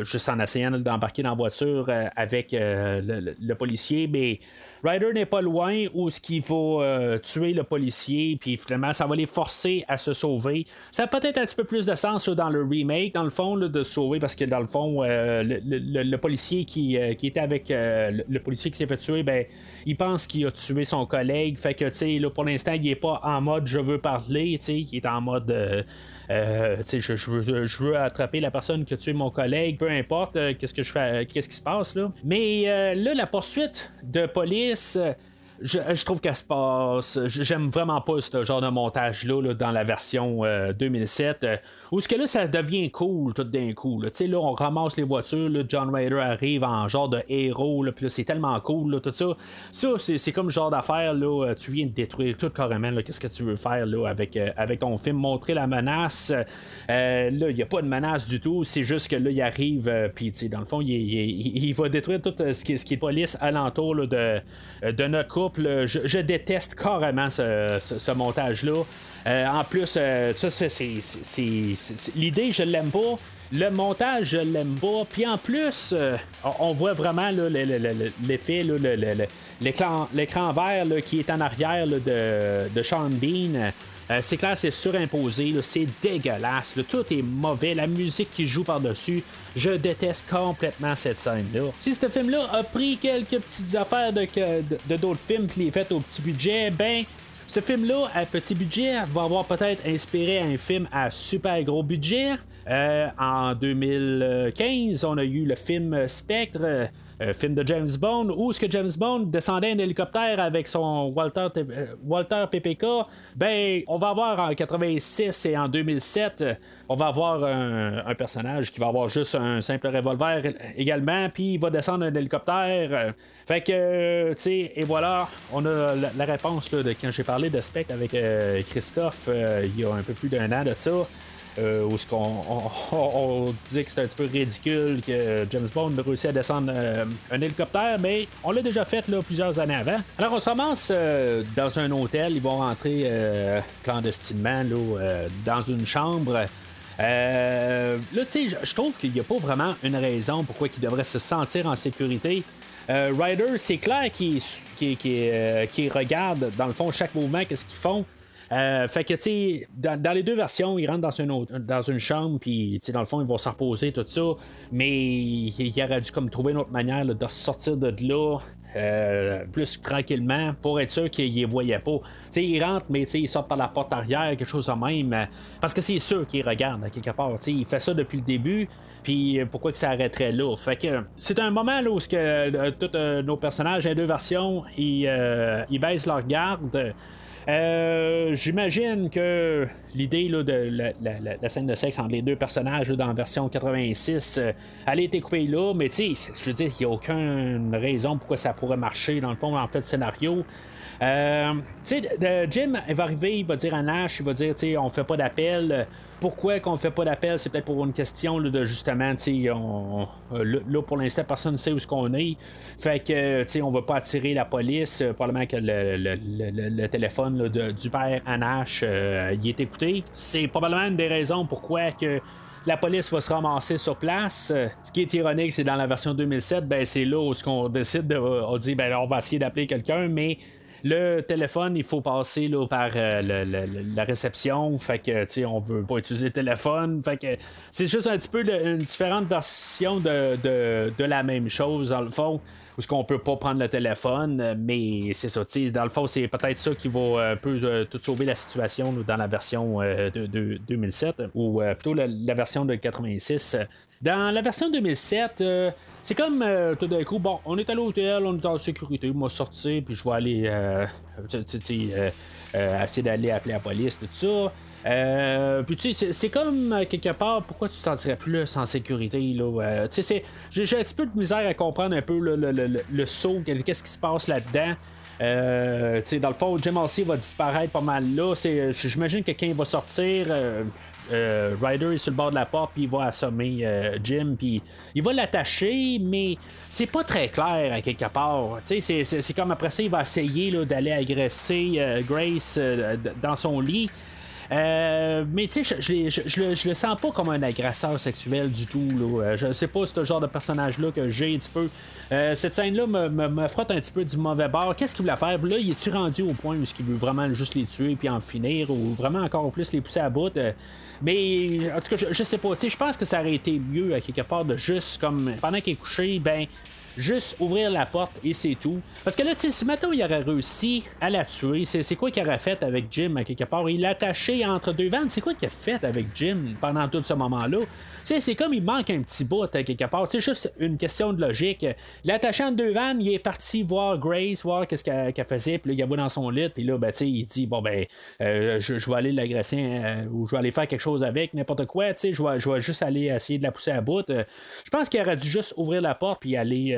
juste en essayant d'embarquer dans la voiture avec le policier, mais Ryder n'est pas loin, où ce qu'il va tuer le policier, puis finalement ça va les forcer à se sauver. Ça a peut-être un petit peu plus de sens là, dans le remake, dans le fond, là, de se sauver, parce que dans le fond, le policier qui était avec le policier qui s'est fait tuer, il pense qu'il a tué son collègue, fait que là, pour l'instant il est pas en mode je veux parler, il est en mode je veux attraper la personne qui a tué mon collègue, peu importe qu'est-ce que je fais, qu'est-ce qui se passe là. Mais là, la poursuite de police, je trouve qu'elle se passe. J'aime vraiment pas ce genre de montage-là dans la version 2007. Où ce que là, ça devient cool tout d'un coup. Là, on ramasse les voitures. Là, John Ryder arrive en genre de héros. Puis là, c'est tellement cool. Là, tout ça. Ça, c'est comme le genre d'affaire. Là, tu viens de détruire tout carrément. Là, qu'est-ce que tu veux faire là, avec ton film? Montrer la menace. Là, il n'y a pas de menace du tout. C'est juste que là, il arrive. Puis, dans le fond, il va détruire tout ce qui est police alentour là, de notre couple. Je déteste carrément ce montage-là. En plus, ça, c'est l'idée, je l'aime pas. Le montage, je l'aime pas. Puis en plus, on voit vraiment là, l'effet, là, l'écran vert là, qui est en arrière là, de Sean Bean. C'est clair, c'est surimposé, là, c'est dégueulasse, là, tout est mauvais, la musique qui joue par-dessus, je déteste complètement cette scène-là. Si ce film-là a pris quelques petites affaires de d'autres films qui les fait au petit budget, ce film-là, à petit budget, va avoir peut-être inspiré un film à super gros budget. En 2015, on a eu le film Spectre, film de James Bond, où ce que James Bond descendait un hélicoptère avec son Walter PPK. On va avoir en 86 et en 2007, on va avoir un personnage qui va avoir juste un simple revolver également, puis il va descendre un hélicoptère. Fait que, tu sais, et voilà, on a la réponse là, de quand j'ai parlé de Spectre avec Christophe il y a un peu plus d'1 an de ça. Où est-ce on disait que c'était un petit peu ridicule que James Bond réussit à descendre un hélicoptère, mais on l'a déjà fait là, plusieurs années avant. Alors on se ramasse dans un hôtel, ils vont rentrer clandestinement là, dans une chambre. Là, tu sais, je trouve qu'il n'y a pas vraiment une raison pourquoi ils devraient se sentir en sécurité. Ryder, c'est clair qu'il regarde, dans le fond, chaque mouvement, qu'est-ce qu'ils font. Fait que, tu sais, dans les deux versions, ils rentrent dans une chambre, puis, tu sais, dans le fond, ils vont s'en reposer, tout ça. Mais il aurait dû comme trouver une autre manière là, de sortir de là. Plus tranquillement pour être sûr qu'ils ne voyaient pas. T'sais, ils rentrent, mais ils sortent par la porte arrière, quelque chose de même. Parce que c'est sûr qu'ils regardent à quelque part. T'sais, il fait ça depuis le début. Puis pourquoi que ça arrêterait là? Fait que c'est un moment là, où tous nos personnages, les deux versions, ils baissent leur garde. J'imagine que l'idée là, de la scène de sexe entre les deux personnages là, dans la version 86, elle a été coupée là, mais tu sais, je veux dire, il n'y a aucune raison pourquoi ça pourrait marcher dans le fond, en fait, le scénario. Tu sais, Jim, il va arriver, il va dire à Nash, il va dire, tu sais, on fait pas d'appel. Pourquoi qu'on fait pas d'appel? C'est peut-être pour une question là, de justement, tu sais, là pour l'instant, personne ne sait où est-ce qu'on est. Fait que, tu sais, on va pas attirer la police. Probablement que le téléphone là, du père à Nash, il est écouté. C'est probablement une des raisons pourquoi que la police va se ramasser sur place. Ce qui est ironique, c'est dans la version 2007, ben c'est là où on décide on dit, ben on va essayer d'appeler quelqu'un, mais le téléphone, il faut passer là, par la réception. Fait que, tu sais, on veut pas utiliser le téléphone. Fait que c'est juste un petit peu une différente version de la même chose, dans le fond. Où est-ce qu'on peut pas prendre le téléphone, mais c'est ça, tu sais, dans le fond, c'est peut-être ça qui va un peu tout sauver la situation là, dans la version de 2007, ou plutôt la version de 86. Dans la version 2007, c'est comme tout d'un coup, bon, on est à l'hôtel, on est en sécurité, moi sortir, puis je vais aller essayer d'aller appeler la police, tout ça. Puis tu sais, c'est comme quelque part, pourquoi tu te sentirais plus en sécurité là? Tu sais, j'ai un petit peu de misère à comprendre un peu le saut, qu'est-ce qui se passe là-dedans. Dans le fond, Jim Halsey va disparaître pas mal là. J'imagine que quand il va sortir, Ryder est sur le bord de la porte, puis il va assommer Jim, puis il va l'attacher, mais c'est pas très clair à quelque part. C'est comme après ça, il va essayer là, d'aller agresser Grace dans son lit. Mais tu sais, je le sens pas comme un agresseur sexuel du tout. Là. Je sais pas ce genre de personnage-là que j'ai un petit peu. Cette scène-là me frotte un petit peu du mauvais bord. Qu'est-ce qu'il voulait faire? Là, il est-tu rendu au point où il veut vraiment juste les tuer puis en finir, ou vraiment encore plus les pousser à bout? Mais en tout cas, je sais pas. Je pense que ça aurait été mieux à quelque part de juste comme pendant qu'il est couché, ben. Juste ouvrir la porte et c'est tout. Parce que là, tu sais, si maintenant il aurait réussi à la tuer, c'est quoi qu'il aurait fait avec Jim à quelque part? Il l'a attaché entre deux vannes. C'est quoi qu'il a fait avec Jim pendant tout ce moment-là? Tu sais, c'est comme il manque un petit bout à quelque part. C'est juste une question de logique. Il l'a attaché entre deux vannes, il est parti voir Grace, voir qu'est-ce qu'elle faisait, puis là, il a vu dans son lit, puis là, ben, tu sais, il dit, bon, ben, je vais aller l'agresser, ou je vais aller faire quelque chose avec, n'importe quoi, tu sais, je vais juste aller essayer de la pousser à bout. Je pense qu'il aurait dû juste ouvrir la porte, puis aller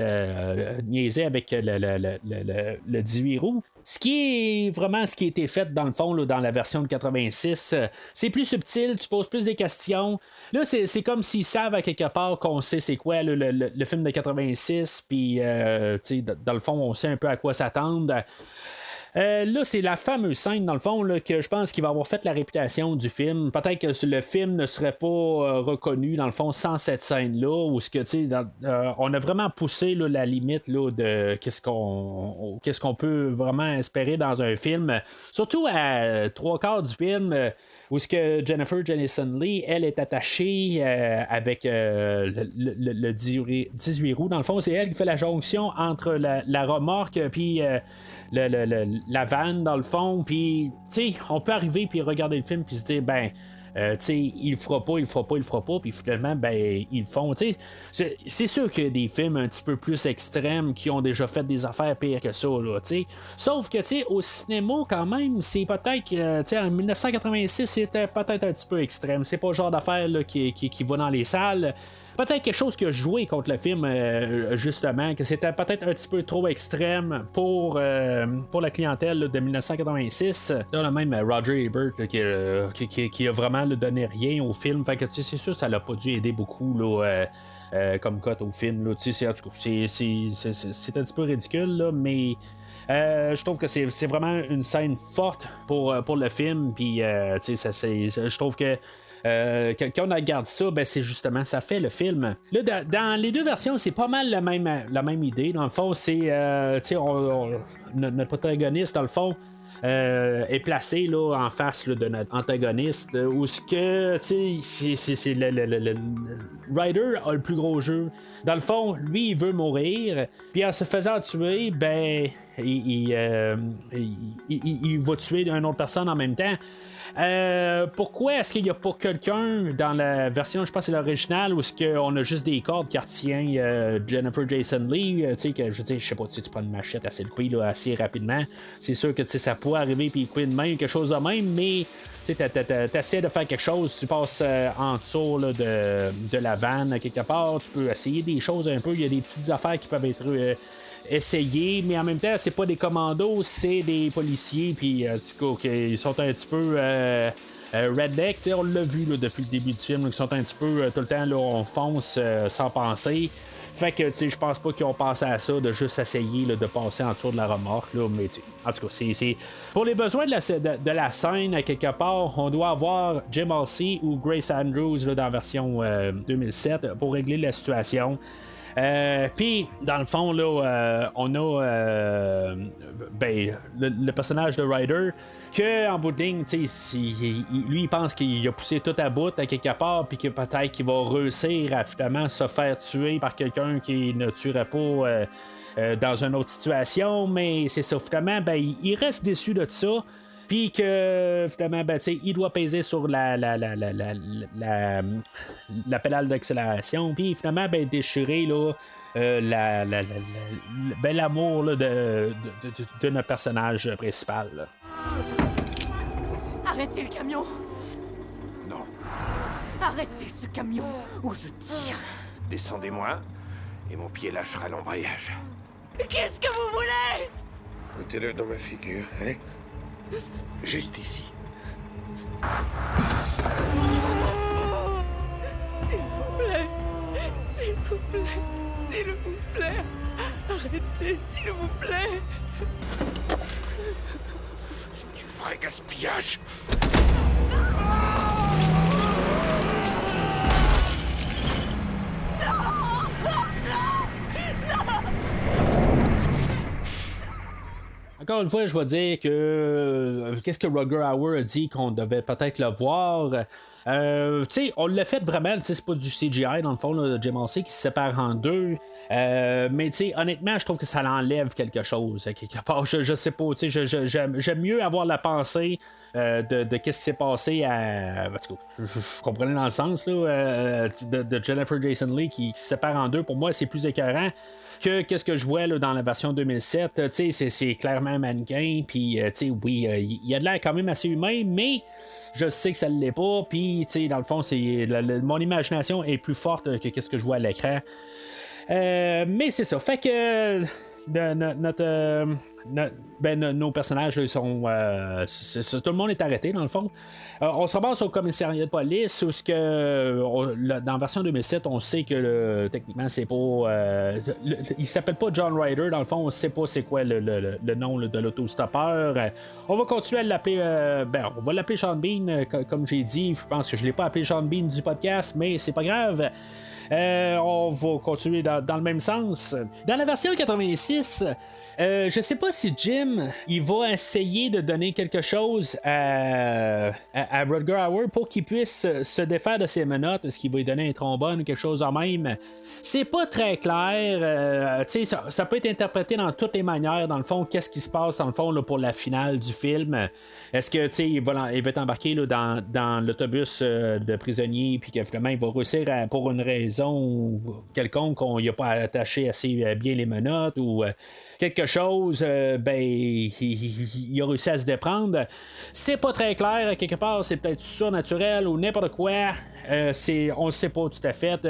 niaiser avec le 18 roues. Ce qui est vraiment ce qui a été fait dans le fond là, dans la version de 86, c'est plus subtil, tu poses plus des questions. Là, c'est comme s'ils savent à quelque part qu'on sait c'est quoi le film de 86, puis dans le fond, on sait un peu à quoi s'attendre. Là, c'est la fameuse scène, dans le fond, là, que je pense qu'il va avoir fait la réputation du film. Peut-être que le film ne serait pas reconnu, dans le fond, sans cette scène-là, où ce que, on a vraiment poussé là, la limite là, de qu'est-ce qu'on peut vraiment espérer dans un film. Surtout à 3/4 du film, où ce que Jennifer Jason Leigh, elle est attachée avec le 18 roues. Dans le fond, c'est elle qui fait la jonction entre la remorque puis la vanne, dans le fond. Puis, tu sais, on peut arriver puis regarder le film puis se dire, ben, tu sais, il le fera pas, puis finalement, ben, ils le font. Tu sais, c'est sûr qu'il y a des films un petit peu plus extrêmes qui ont déjà fait des affaires pires que ça, là, tu sais. Sauf que, tu sais, au cinéma, quand même, c'est peut-être que, tu sais, en 1986, c'était peut-être un petit peu extrême. C'est pas le genre d'affaire là, qui va dans les salles. Peut-être quelque chose qui a joué contre le film, justement, que c'était peut-être un petit peu trop extrême pour la clientèle là, de 1986. Là, même Roger Ebert là, qui a vraiment là, donné rien au film. Fait que c'est sûr ça l'a pas dû aider beaucoup là, comme cote au film. Là, en tout cas, c'est un petit peu ridicule, là, mais Je trouve que c'est vraiment une scène forte pour le film. Puis, je trouve que quand on regarde ça, ben c'est justement ça fait le film. Là, dans les deux versions, c'est pas mal la même idée. Dans le fond, c'est notre protagoniste, dans le fond, est placé là, en face là, de notre antagoniste, où ce que c'est le Ryder a le plus gros jeu. Dans le fond, lui, il veut mourir, puis en se faisant tuer, ben il va tuer une autre personne en même temps. Pourquoi est-ce qu'il n'y a pas quelqu'un dans la version, je pense que c'est l'original, où est-ce qu'on a juste des cordes qui retient Jennifer Jason Leigh, tu sais, que je veux dire, je sais pas, tu prends une machette assez le couille là, assez rapidement, c'est sûr que ça pourrait arriver puis couper de main, quelque chose de même, mais tu essaies de faire quelque chose, tu passes en dessous là, de la vanne quelque part, tu peux essayer des choses un peu, il y a des petites affaires qui peuvent être essayer, mais en même temps, c'est pas des commandos, c'est des policiers, puis ils sont un petit peu redneck, on l'a vu là, depuis le début du film, ils sont un petit peu tout le temps, là, on fonce sans penser. Fait que je pense pas qu'ils ont pensé à ça, de juste essayer là, de passer en dessous de la remorque, là, mais en tout cas, c'est pour les besoins de la scène, à quelque part, on doit avoir Jim Halsey ou Grace Andrews là, dans la version 2007 pour régler la situation. Puis, dans le fond, là, on a le personnage de Ryder, que en bout de ligne, lui, il pense qu'il a poussé tout à bout à quelque part, puis que peut-être qu'il va réussir à finalement se faire tuer par quelqu'un qui ne tuerait pas dans une autre situation, mais c'est ça, finalement, il reste déçu de ça. Puis que finalement, il doit peser sur la pédale d'accélération. Puis finalement, déchirer là, l'amour là, de notre personnage principal. Là. Arrêtez le camion! Non. Arrêtez ce camion ou je tire! Descendez-moi et mon pied lâchera l'embrayage. Qu'est-ce que vous voulez? Foutez-le dans ma figure, allez. Juste ici. S'il vous plaît. S'il vous plaît. S'il vous plaît. Arrêtez, s'il vous plaît. C'est du vrai gaspillage. Encore une fois, je vais dire que qu'est-ce que Rutger Hauer a dit qu'on devait peut-être le voir. On l'a fait vraiment, c'est pas du CGI dans le fond, là, Jim Halsey qui se sépare en deux. Mais honnêtement, je trouve que ça l'enlève quelque chose quelque part. Je sais pas, j'aime mieux avoir la pensée de qu'est-ce qui s'est passé à. Je comprenais dans le sens là, de Jennifer Jason Leigh qui se sépare en deux. Pour moi, c'est plus écœurant que qu'est-ce que je vois là, dans la version 2007. C'est clairement un mannequin. Puis, oui, il y a de l'air quand même assez humain, mais je sais que ça ne l'est pas. Puis, dans le fond, mon imagination est plus forte que qu'est-ce que je vois à l'écran. Mais c'est ça. Fait que nos personnages là, ils sont tout le monde est arrêté dans le fond. On se ramasse au commissariat de police où dans la version 2007 on sait que techniquement c'est pas il s'appelle pas John Ryder dans le fond, on sait pas c'est quoi le nom de l'autostoppeur. On va continuer à l'appeler on va l'appeler Sean Bean comme j'ai dit. Je pense que je l'ai pas appelé Sean Bean du podcast, mais c'est pas grave. On va continuer dans le même sens. Dans la version 86, je sais pas si Jim il va essayer de donner quelque chose à Rutger Hauer pour qu'il puisse se défaire de ses menottes. Est-ce qu'il va lui donner un trombone ou quelque chose en même? C'est pas très clair. Ça peut être interprété dans toutes les manières. Dans le fond, qu'est-ce qui se passe dans le fond là, pour la finale du film? Est-ce que il va être embarqué là, dans l'autobus de prisonniers puis que finalement il va réussir pour une raison quelconque qu'on n'y a pas attaché assez bien les menottes ou quelque chose, il a réussi à se déprendre. C'est pas très clair, quelque part, c'est peut-être surnaturel ou n'importe quoi. On ne sait pas tout à fait.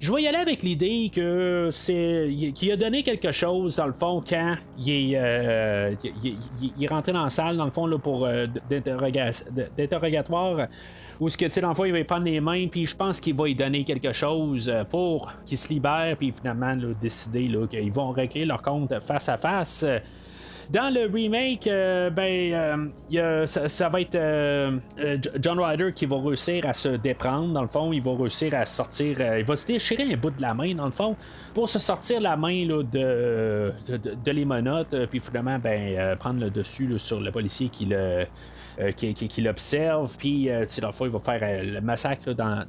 Je vais y aller avec l'idée qu'il a donné quelque chose, dans le fond, quand il est rentré dans la salle, dans le fond, là, pour d'interrogatoire, où ce que, dans le fond, il va prendre les mains, puis je pense qu'il va y donner quelque chose pour qu'il se libère, puis finalement, là, décider là, qu'ils vont régler leur compte face à face. Dans le remake, ça va être John Ryder qui va réussir à se déprendre, dans le fond. Il va réussir à sortir, il va se déchirer un bout de la main, dans le fond, pour se sortir la main là, de les menottes, puis finalement prendre le dessus là, sur le policier qui l'observe, puis dans le fond, il va faire le massacre là,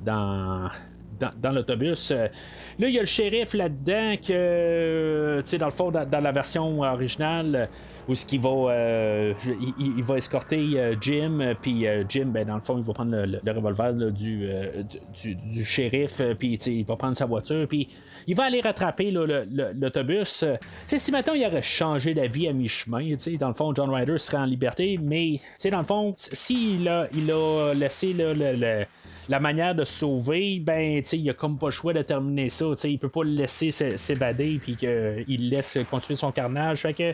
dans l'autobus. Là, il y a le shérif là-dedans que, dans le fond, dans la version originale, où ce qu'il va, il va escorter Jim, puis Jim, dans le fond, il va prendre le revolver là, du shérif, puis il va prendre sa voiture, puis il va aller rattraper là, l'autobus. Si maintenant il aurait changé d'avis à mi-chemin, dans le fond, John Ryder serait en liberté, mais dans le fond, s'il a laissé là, la manière de se sauver, il a comme pas le choix de terminer ça. Il peut pas le laisser s'évader puis qu'il laisse continuer son carnage. Fait que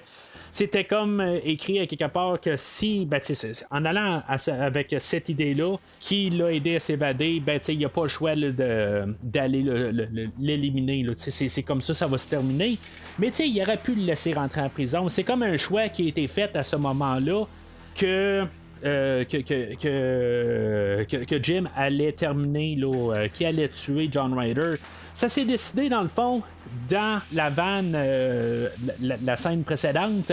c'était comme écrit à quelque part que si, en allant avec cette idée-là, qui l'a aidé à s'évader, il n'a pas le choix là, d'aller l'éliminer. Là. C'est comme ça va se terminer. Mais il aurait pu le laisser rentrer en prison. C'est comme un choix qui a été fait à ce moment-là que Jim allait terminer, là, qui allait tuer John Ryder. Ça s'est décidé dans le fond dans la vanne, la scène précédente,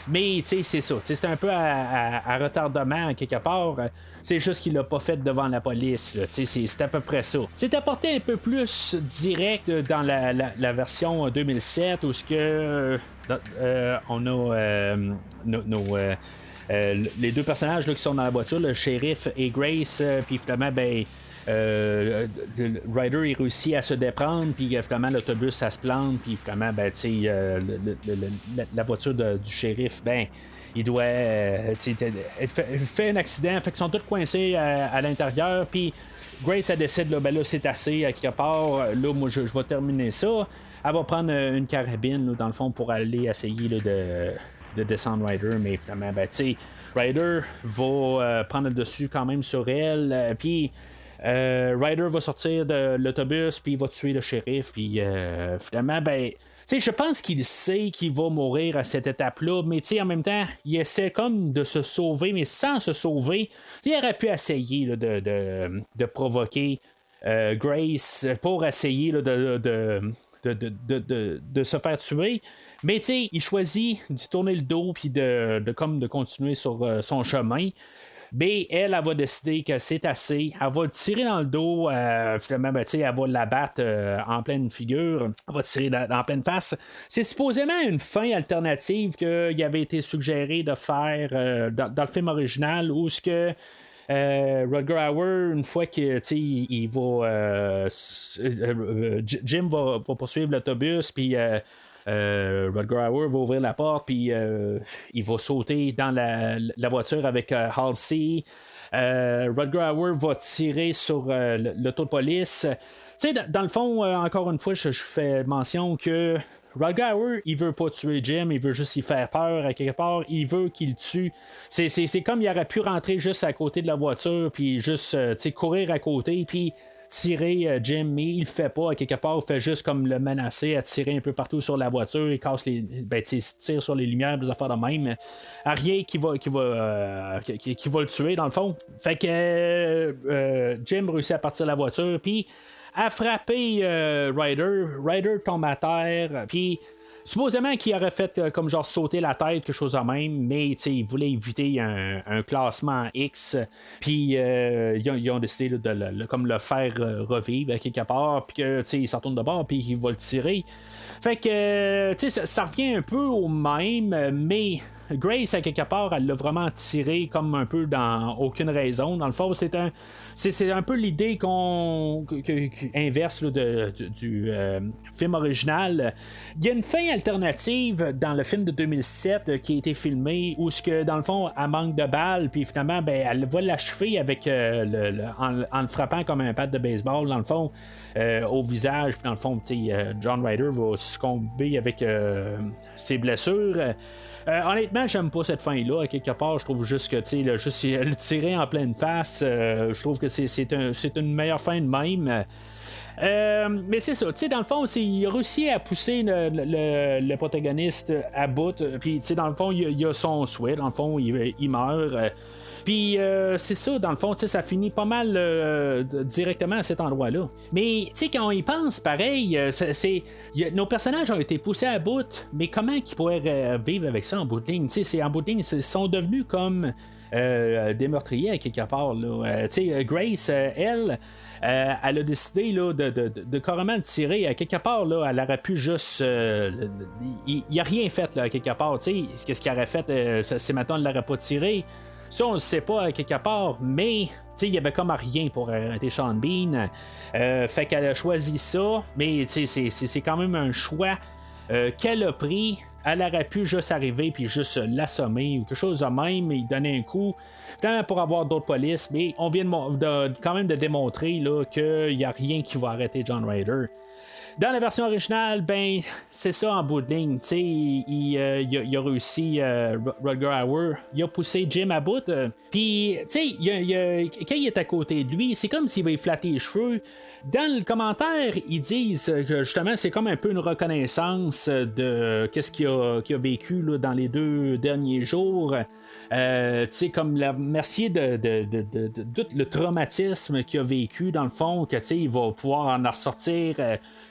mais c'est ça, c'est un peu à retardement quelque part. C'est juste qu'il l'a pas fait devant la police. C'est à peu près ça. C'est apporté un peu plus direct dans la version 2007 où ce que on a les deux personnages là, qui sont dans la voiture, le shérif et Grace, puis finalement, Ryder il réussit à se déprendre, puis finalement l'autobus ça se plante, puis finalement, la voiture du shérif, il doit. Elle fait un accident, fait qu'ils sont tous coincés à l'intérieur, puis Grace elle décide, là c'est assez, à quelque part, là moi je vais terminer ça. Elle va prendre une carabine, là, dans le fond, pour aller essayer là, de descendre Ryder, mais finalement, Ryder va prendre le dessus quand même sur elle, puis Ryder va sortir de l'autobus, puis il va tuer le shérif, puis finalement, je pense qu'il sait qu'il va mourir à cette étape-là, mais en même temps, il essaie comme de se sauver, mais sans se sauver. Il aurait pu essayer là, de provoquer Grace pour essayer là, de se faire tuer, mais il choisit d'y tourner le dos puis de continuer sur son chemin. Mais elle va décider que c'est assez. Elle va le tirer dans le dos. Finalement, elle va l'abattre en pleine figure. Elle va tirer en pleine face. C'est supposément une fin alternative qu'il avait été suggéré de faire dans le film original où ce que Rutger Hauer, une fois que il va Jim va poursuivre l'autobus, puis Rutger Hauer va ouvrir la porte, puis il va sauter dans la voiture avec Halsey. Rutger Hauer va tirer sur l'auto de police. Dans le fond, encore une fois, je fais mention que Rutger Hauer, il veut pas tuer Jim, il veut juste y faire peur à quelque part, il veut qu'il tue. C'est comme il aurait pu rentrer juste à côté de la voiture, puis juste courir à côté, puis tirer Jim, mais il le fait pas à quelque part, il fait juste comme le menacer à tirer un peu partout sur la voiture, il casse il tire sur les lumières, des affaires de même. Rien qui va le tuer dans le fond. Fait que Jim réussit à partir de la voiture, puis à frapper Ryder tombe à terre, puis supposément qu'il aurait fait comme genre sauter la tête, quelque chose de même, mais il voulait éviter un classement X, puis ils ont décidé de le faire revivre à quelque part, puis qu'il s'en tourne de bord, puis il va le tirer. Fait que ça revient un peu au même, mais Grace, à quelque part, elle l'a vraiment tiré comme un peu dans aucune raison. Dans le fond, c'est un peu l'idée inverse là, du film original. Il y a une fin alternative dans le film de 2007 qui a été filmé où, dans le fond, elle manque de balles, puis finalement, elle va l'achever avec en le frappant comme un bat de baseball, dans le fond, au visage. Puis dans le fond, John Ryder va succomber avec ses blessures. Honnêtement, j'aime pas cette fin-là. À quelque part, je trouve juste que juste le tirer en pleine face, je trouve que c'est une meilleure fin de même. Mais c'est ça, tu sais, dans le fond, il a réussi à pousser le protagoniste à bout. Puis, tu sais, dans le fond, il a son souhait. Dans le fond, il meurt. Puis c'est ça, dans le fond, ça finit pas mal directement à cet endroit-là. Mais tu sais, quand on y pense, pareil, nos personnages ont été poussés à bout, mais comment ils pourraient vivre avec ça en bout de ligne? En bout de ligne, ils sont devenus comme des meurtriers à quelque part. Grace, elle a décidé là, de carrément le tirer à quelque part. Là, elle aurait pu juste. Il n'y a rien fait là, à quelque part. Qu'est-ce qu'il aurait fait? C'est maintenant, elle ne l'aurait pas tiré. Ça, on ne sait pas à quelque part, mais il y avait comme rien pour arrêter Sean Bean. Fait qu'elle a choisi ça, mais c'est quand même un choix qu'elle a pris. Elle aurait pu juste arriver puis juste l'assommer ou quelque chose de même, il donner un coup pour avoir d'autres polices, mais on vient quand même de démontrer là, qu'il n'y a rien qui va arrêter John Ryder. Dans la version originale, ben, c'est ça en bout de ligne. Il a réussi, Rutger Hauer, il a poussé Jim à bout. Puis, quand il est à côté de lui, c'est comme s'il va y flatter les cheveux. Dans le commentaire, ils disent que justement, c'est comme un peu une reconnaissance de qu'est-ce qu'il a vécu là, dans les 2 derniers jours. Comme la merci de tout le traumatisme qu'il a vécu, dans le fond, que il va pouvoir en ressortir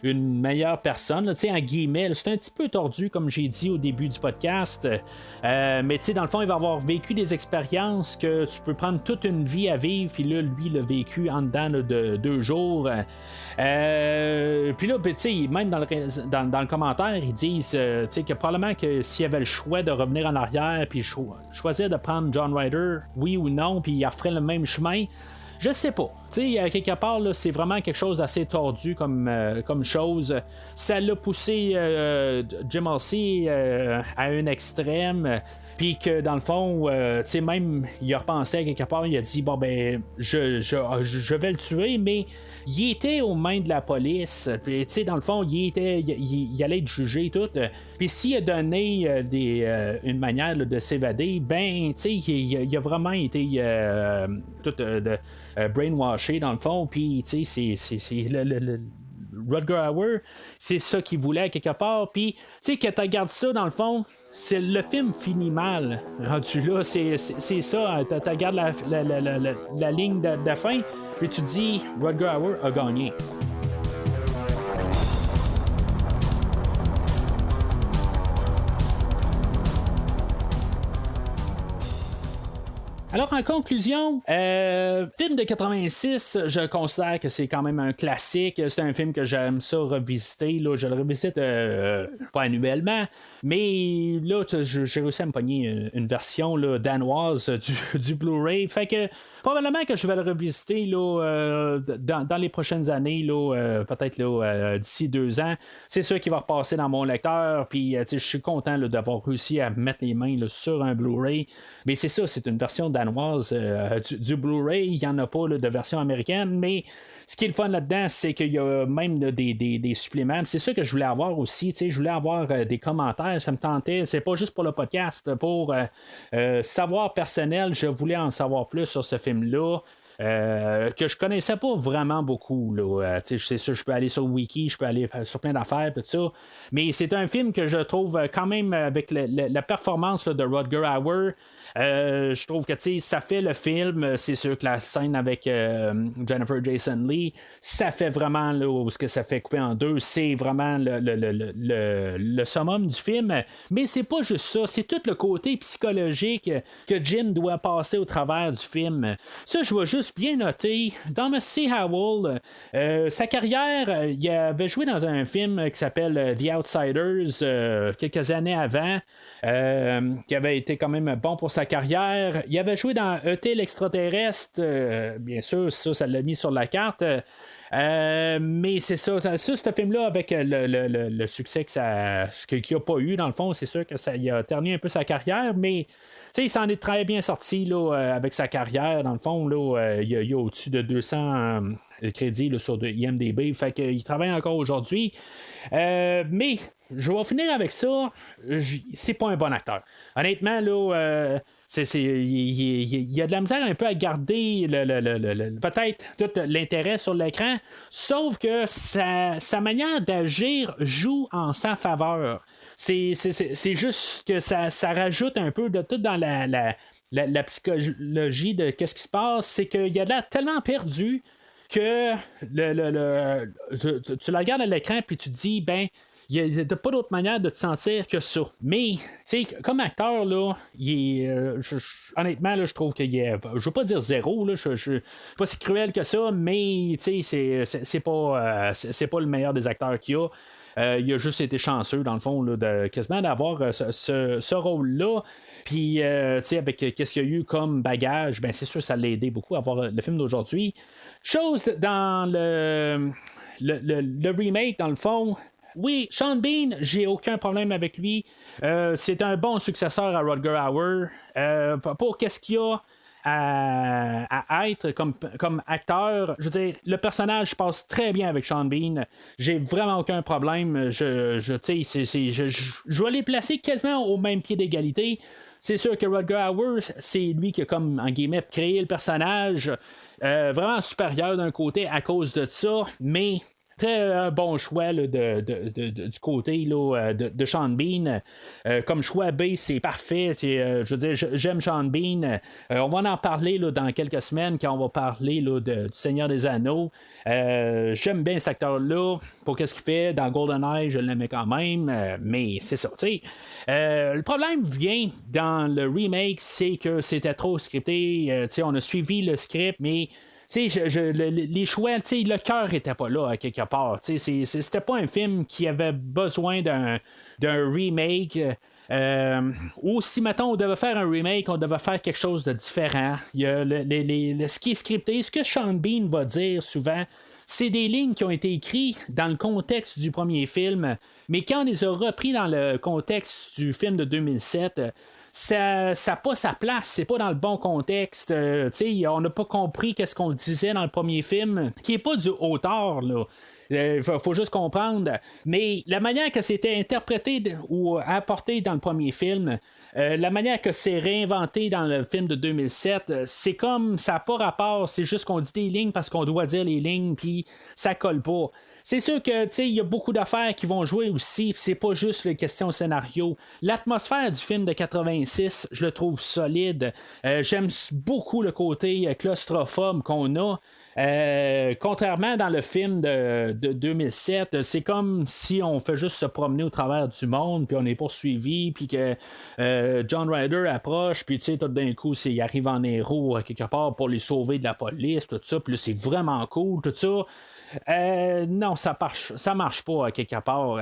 une meilleure personne, là, en guillemets, c'est un petit peu tordu comme j'ai dit au début du podcast, mais dans le fond il va avoir vécu des expériences que tu peux prendre toute une vie à vivre, puis là lui l'a vécu en dedans là, de 2 jours, puis là même dans le commentaire ils disent que probablement que s'il y avait le choix de revenir en arrière puis choisir de prendre John Ryder, oui ou non, puis il referait le même chemin. Je sais pas. À quelque part, là, c'est vraiment quelque chose d'assez tordu comme chose. Ça l'a poussé Jim Halsey à un extrême. Puis que dans le fond, même il a repensé à quelque part, il a dit bon ben je vais le tuer, mais il était aux mains de la police. Puis dans le fond, il allait être jugé tout. Puis s'il a donné une manière là, de s'évader, ben il a vraiment été tout brainwashé dans le fond. Puis c'est le Rutger Hauer, c'est ça qu'il voulait à quelque part. Puis que tu regardes ça dans le fond. C'est le film finit mal rendu là, c'est ça, tu regardes la ligne de fin, puis tu dis Rutger Hauer a gagné. Alors, en conclusion, film de 86, je considère que c'est quand même un classique. C'est un film que j'aime ça revisiter. Là, je le revisite pas annuellement, mais là, j'ai réussi à me pogner une version là, danoise du Blu-ray. Fait que probablement que je vais le revisiter là, dans les prochaines années, là, peut-être là, d'ici 2 ans. C'est sûr qu'il va repasser dans mon lecteur. Puis, je suis content là, d'avoir réussi à mettre les mains là, sur un Blu-ray. Mais c'est ça, c'est une version danoise du Blu-ray. Il n'y en a pas là, de version américaine, mais ce qui est le fun là-dedans, c'est qu'il y a même là, des suppléments. C'est ça que je voulais avoir aussi. Je voulais avoir des commentaires. Ça me tentait. C'est pas juste pour le podcast. Pour savoir personnel, je voulais en savoir plus sur ce film-là. Que je connaissais pas vraiment beaucoup là. C'est sûr, je peux aller sur Wiki, je peux aller sur plein d'affaires tout ça, mais c'est un film que je trouve quand même avec la performance là, de Rutger Hauer. Je trouve que ça fait le film. C'est sûr que la scène avec Jennifer Jason Leigh, ça fait vraiment là, où ce que ça fait couper en 2, c'est vraiment le summum du film, mais c'est pas juste ça, c'est tout le côté psychologique que Jim doit passer au travers du film. Ça, je vais juste bien noter, Thomas C. Howell, sa carrière, il avait joué dans un film qui s'appelle The Outsiders quelques années avant, qui avait été quand même bon pour sa carrière. Il avait joué dans E.T. l'extraterrestre, bien sûr, ça l'a mis sur la carte. Mais c'est ça, ce film-là, avec le succès qu'il n'a pas eu, dans le fond, c'est sûr que ça il a terni un peu sa carrière, mais il s'en est très bien sorti là, avec sa carrière. Dans le fond, là, il y a au-dessus de 200 crédits là, sur IMDb. Fait qu'il travaille encore aujourd'hui. Mais je vais finir avec ça. C'est pas un bon acteur. Honnêtement, là, il y a de la misère un peu à garder peut-être tout l'intérêt sur l'écran, sauf que sa manière d'agir joue en sa faveur. C'est juste que ça rajoute un peu de tout dans la psychologie de qu'est-ce qui se passe, c'est qu'il y a de l'air tellement perdu que tu la regardes à l'écran puis tu te dis, ben, il n'y a pas d'autre manière de te sentir que ça. Mais, tu sais, comme acteur, là, honnêtement, là, je trouve qu'il est. Je veux pas dire zéro, là, je suis pas si cruel que ça, mais, tu sais, c'est pas le meilleur des acteurs qu'il y a. Il a juste été chanceux, dans le fond, là, quasiment d'avoir ce rôle-là. Puis, tu sais, avec qu'est-ce qu'il y a eu comme bagage, ben c'est sûr que ça l'a aidé beaucoup à voir le film d'aujourd'hui. Chose dans le remake, dans le fond. Oui, Sean Bean, j'ai aucun problème avec lui. C'est un bon successeur à Rutger Hauer. Pour qu'est-ce qu'il y a à être comme acteur, je veux dire, le personnage passe très bien avec Sean Bean. J'ai vraiment aucun problème. Je vais les placer quasiment au même pied d'égalité. C'est sûr que Rutger Hauer, c'est lui qui a comme, en guillemets, créé le personnage vraiment supérieur d'un côté à cause de ça, mais très bon choix là, du côté là, de Sean Bean. Comme choix B, c'est parfait. Je veux dire, j'aime Sean Bean. On va en parler là, dans quelques semaines quand on va parler là, du Seigneur des Anneaux. J'aime bien cet acteur-là. Pour qu'est-ce qu'il fait dans GoldenEye, je l'aimais quand même. Mais c'est ça. Le problème vient dans le remake, c'est que c'était trop scripté. On a suivi le script, mais les choix, le cœur était pas là à quelque part. C'était pas un film qui avait besoin d'un remake. Ou si maintenant on devait faire un remake, on devait faire quelque chose de différent. Il y a ce qui est scripté, ce que Sean Bean va dire souvent, c'est des lignes qui ont été écrites dans le contexte du premier film, mais quand on les a repris dans le contexte du film de 2007, ça n'a pas sa place, c'est pas dans le bon contexte. On n'a pas compris qu'est-ce qu'on disait dans le premier film, qui n'est pas du auteur, là. Faut juste comprendre. Mais la manière que c'était interprété ou apporté dans le premier film, la manière que c'est réinventé dans le film de 2007, c'est comme ça n'a pas rapport, c'est juste qu'on dit des lignes parce qu'on doit dire les lignes, puis ça colle pas. C'est sûr que il y a beaucoup d'affaires qui vont jouer aussi, c'est pas juste les questions scénario. L'atmosphère du film de 86, je le trouve solide. J'aime beaucoup le côté claustrophobe qu'on a. Contrairement dans le film de 2007, c'est comme si on fait juste se promener au travers du monde, puis on est poursuivi, puis que John Ryder approche, puis tout d'un coup, il arrive en héros quelque part pour les sauver de la police, tout ça, puis là, c'est vraiment cool, tout ça. Non, ça marche pas à quelque part.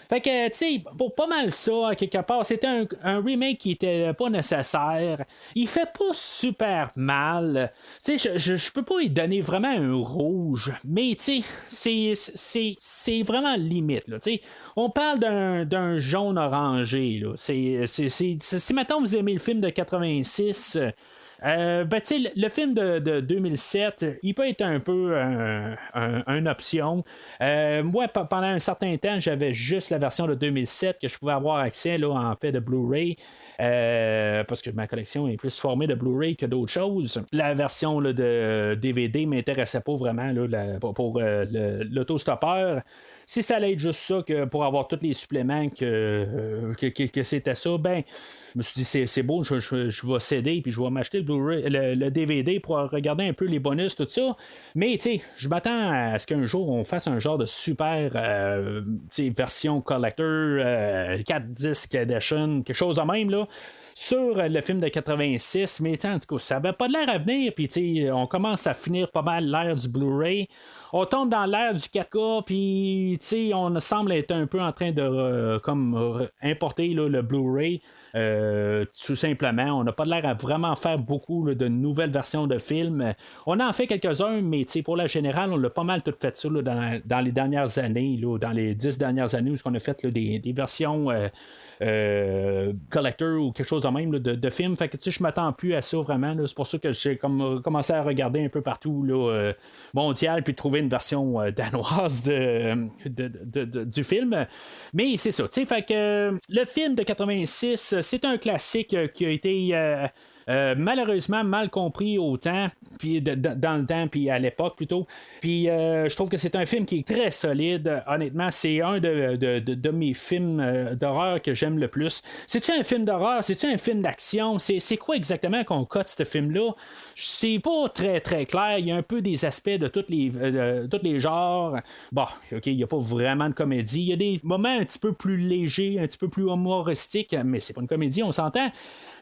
Fait que, pour pas mal ça, à quelque part, c'était un remake qui était pas nécessaire. Il fait pas super mal. Je peux pas y donner vraiment un rouge, mais c'est vraiment limite. Là, on parle d'un jaune orangé. Là. Si maintenant vous aimez le film de 86. Le film de 2007, il peut être un peu une option. Moi, pendant un certain temps, j'avais juste la version de 2007 que je pouvais avoir accès là, en fait de Blu-ray, parce que ma collection est plus formée de Blu-ray que d'autres choses. La version là, de DVD m'intéressait pas vraiment là, pour l'autostoppeur. Si ça allait être juste ça, que pour avoir tous les suppléments que c'était ça, ben, je me suis dit, c'est beau, je vais céder, puis je vais m'acheter le Blu-ray, le DVD pour regarder un peu les bonus, tout ça. Mais, je m'attends à ce qu'un jour, on fasse un genre de super version collector, 4 disques edition, quelque chose de même, là. Sur le film de 86, mais en tout cas, ça avait pas de l'air à venir, puis on commence à finir pas mal l'ère du Blu-ray. On tombe dans l'ère du 4K, puis on semble être un peu en train de importer là, le Blu-ray. Tout simplement, on n'a pas de l'air à vraiment faire beaucoup là, de nouvelles versions de films. On en fait quelques-uns, mais pour la générale, on l'a pas mal tout fait ça là, dans les dernières années, là, dans les 10 dernières années, où on a fait là, des versions collector ou quelque chose de même là, de films. Fait que je m'attends plus à ça vraiment. Là. C'est pour ça que j'ai commencé à regarder un peu partout là, mondial, puis trouver une version danoise du film. Mais c'est ça. Fait que le film de 86, c'est un classique qui a été malheureusement mal compris au temps, puis dans le temps, puis à l'époque plutôt. Puis je trouve que c'est un film qui est très solide. Honnêtement, c'est un de mes films d'horreur que j'aime le plus. C'est-tu un film d'horreur? C'est-tu un film d'action? C'est quoi exactement qu'on cote ce film-là? C'est pas très très clair. Il y a un peu des aspects de tous les genres. Bon, ok, il n'y a pas vraiment de comédie. Il y a des moments un petit peu plus légers, un petit peu plus humoristiques, mais c'est pas une comédie, on s'entend.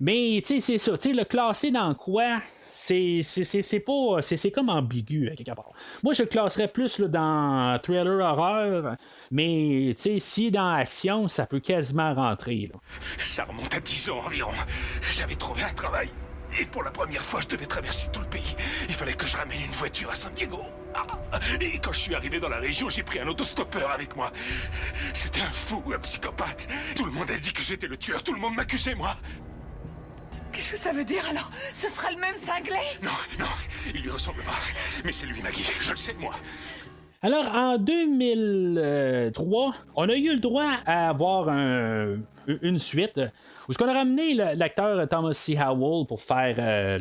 Mais tu sais, c'est ça. Tu sais, le classer dans quoi? C'est pas. C'est comme ambigu, à quelque part. Moi, je le classerais plus là, dans thriller horreur, mais tu sais, si dans action, ça peut quasiment rentrer. Là. Ça remonte à 10 ans environ. J'avais trouvé un travail. Et pour la première fois, je devais traverser tout le pays. Il fallait que je ramène une voiture à San Diego. Et quand je suis arrivé dans la région, j'ai pris un autostoppeur avec moi. C'était un fou, un psychopathe. Tout le monde a dit que j'étais le tueur. Tout le monde m'accusait, moi. Qu'est-ce que ça veut dire alors? Ce sera le même cinglé? Non, il lui ressemble pas. Mais c'est lui, Maggie. Je le sais, moi. Alors, en 2003, on a eu le droit à avoir une suite où ce qu'on a ramené l'acteur Thomas C. Howell pour faire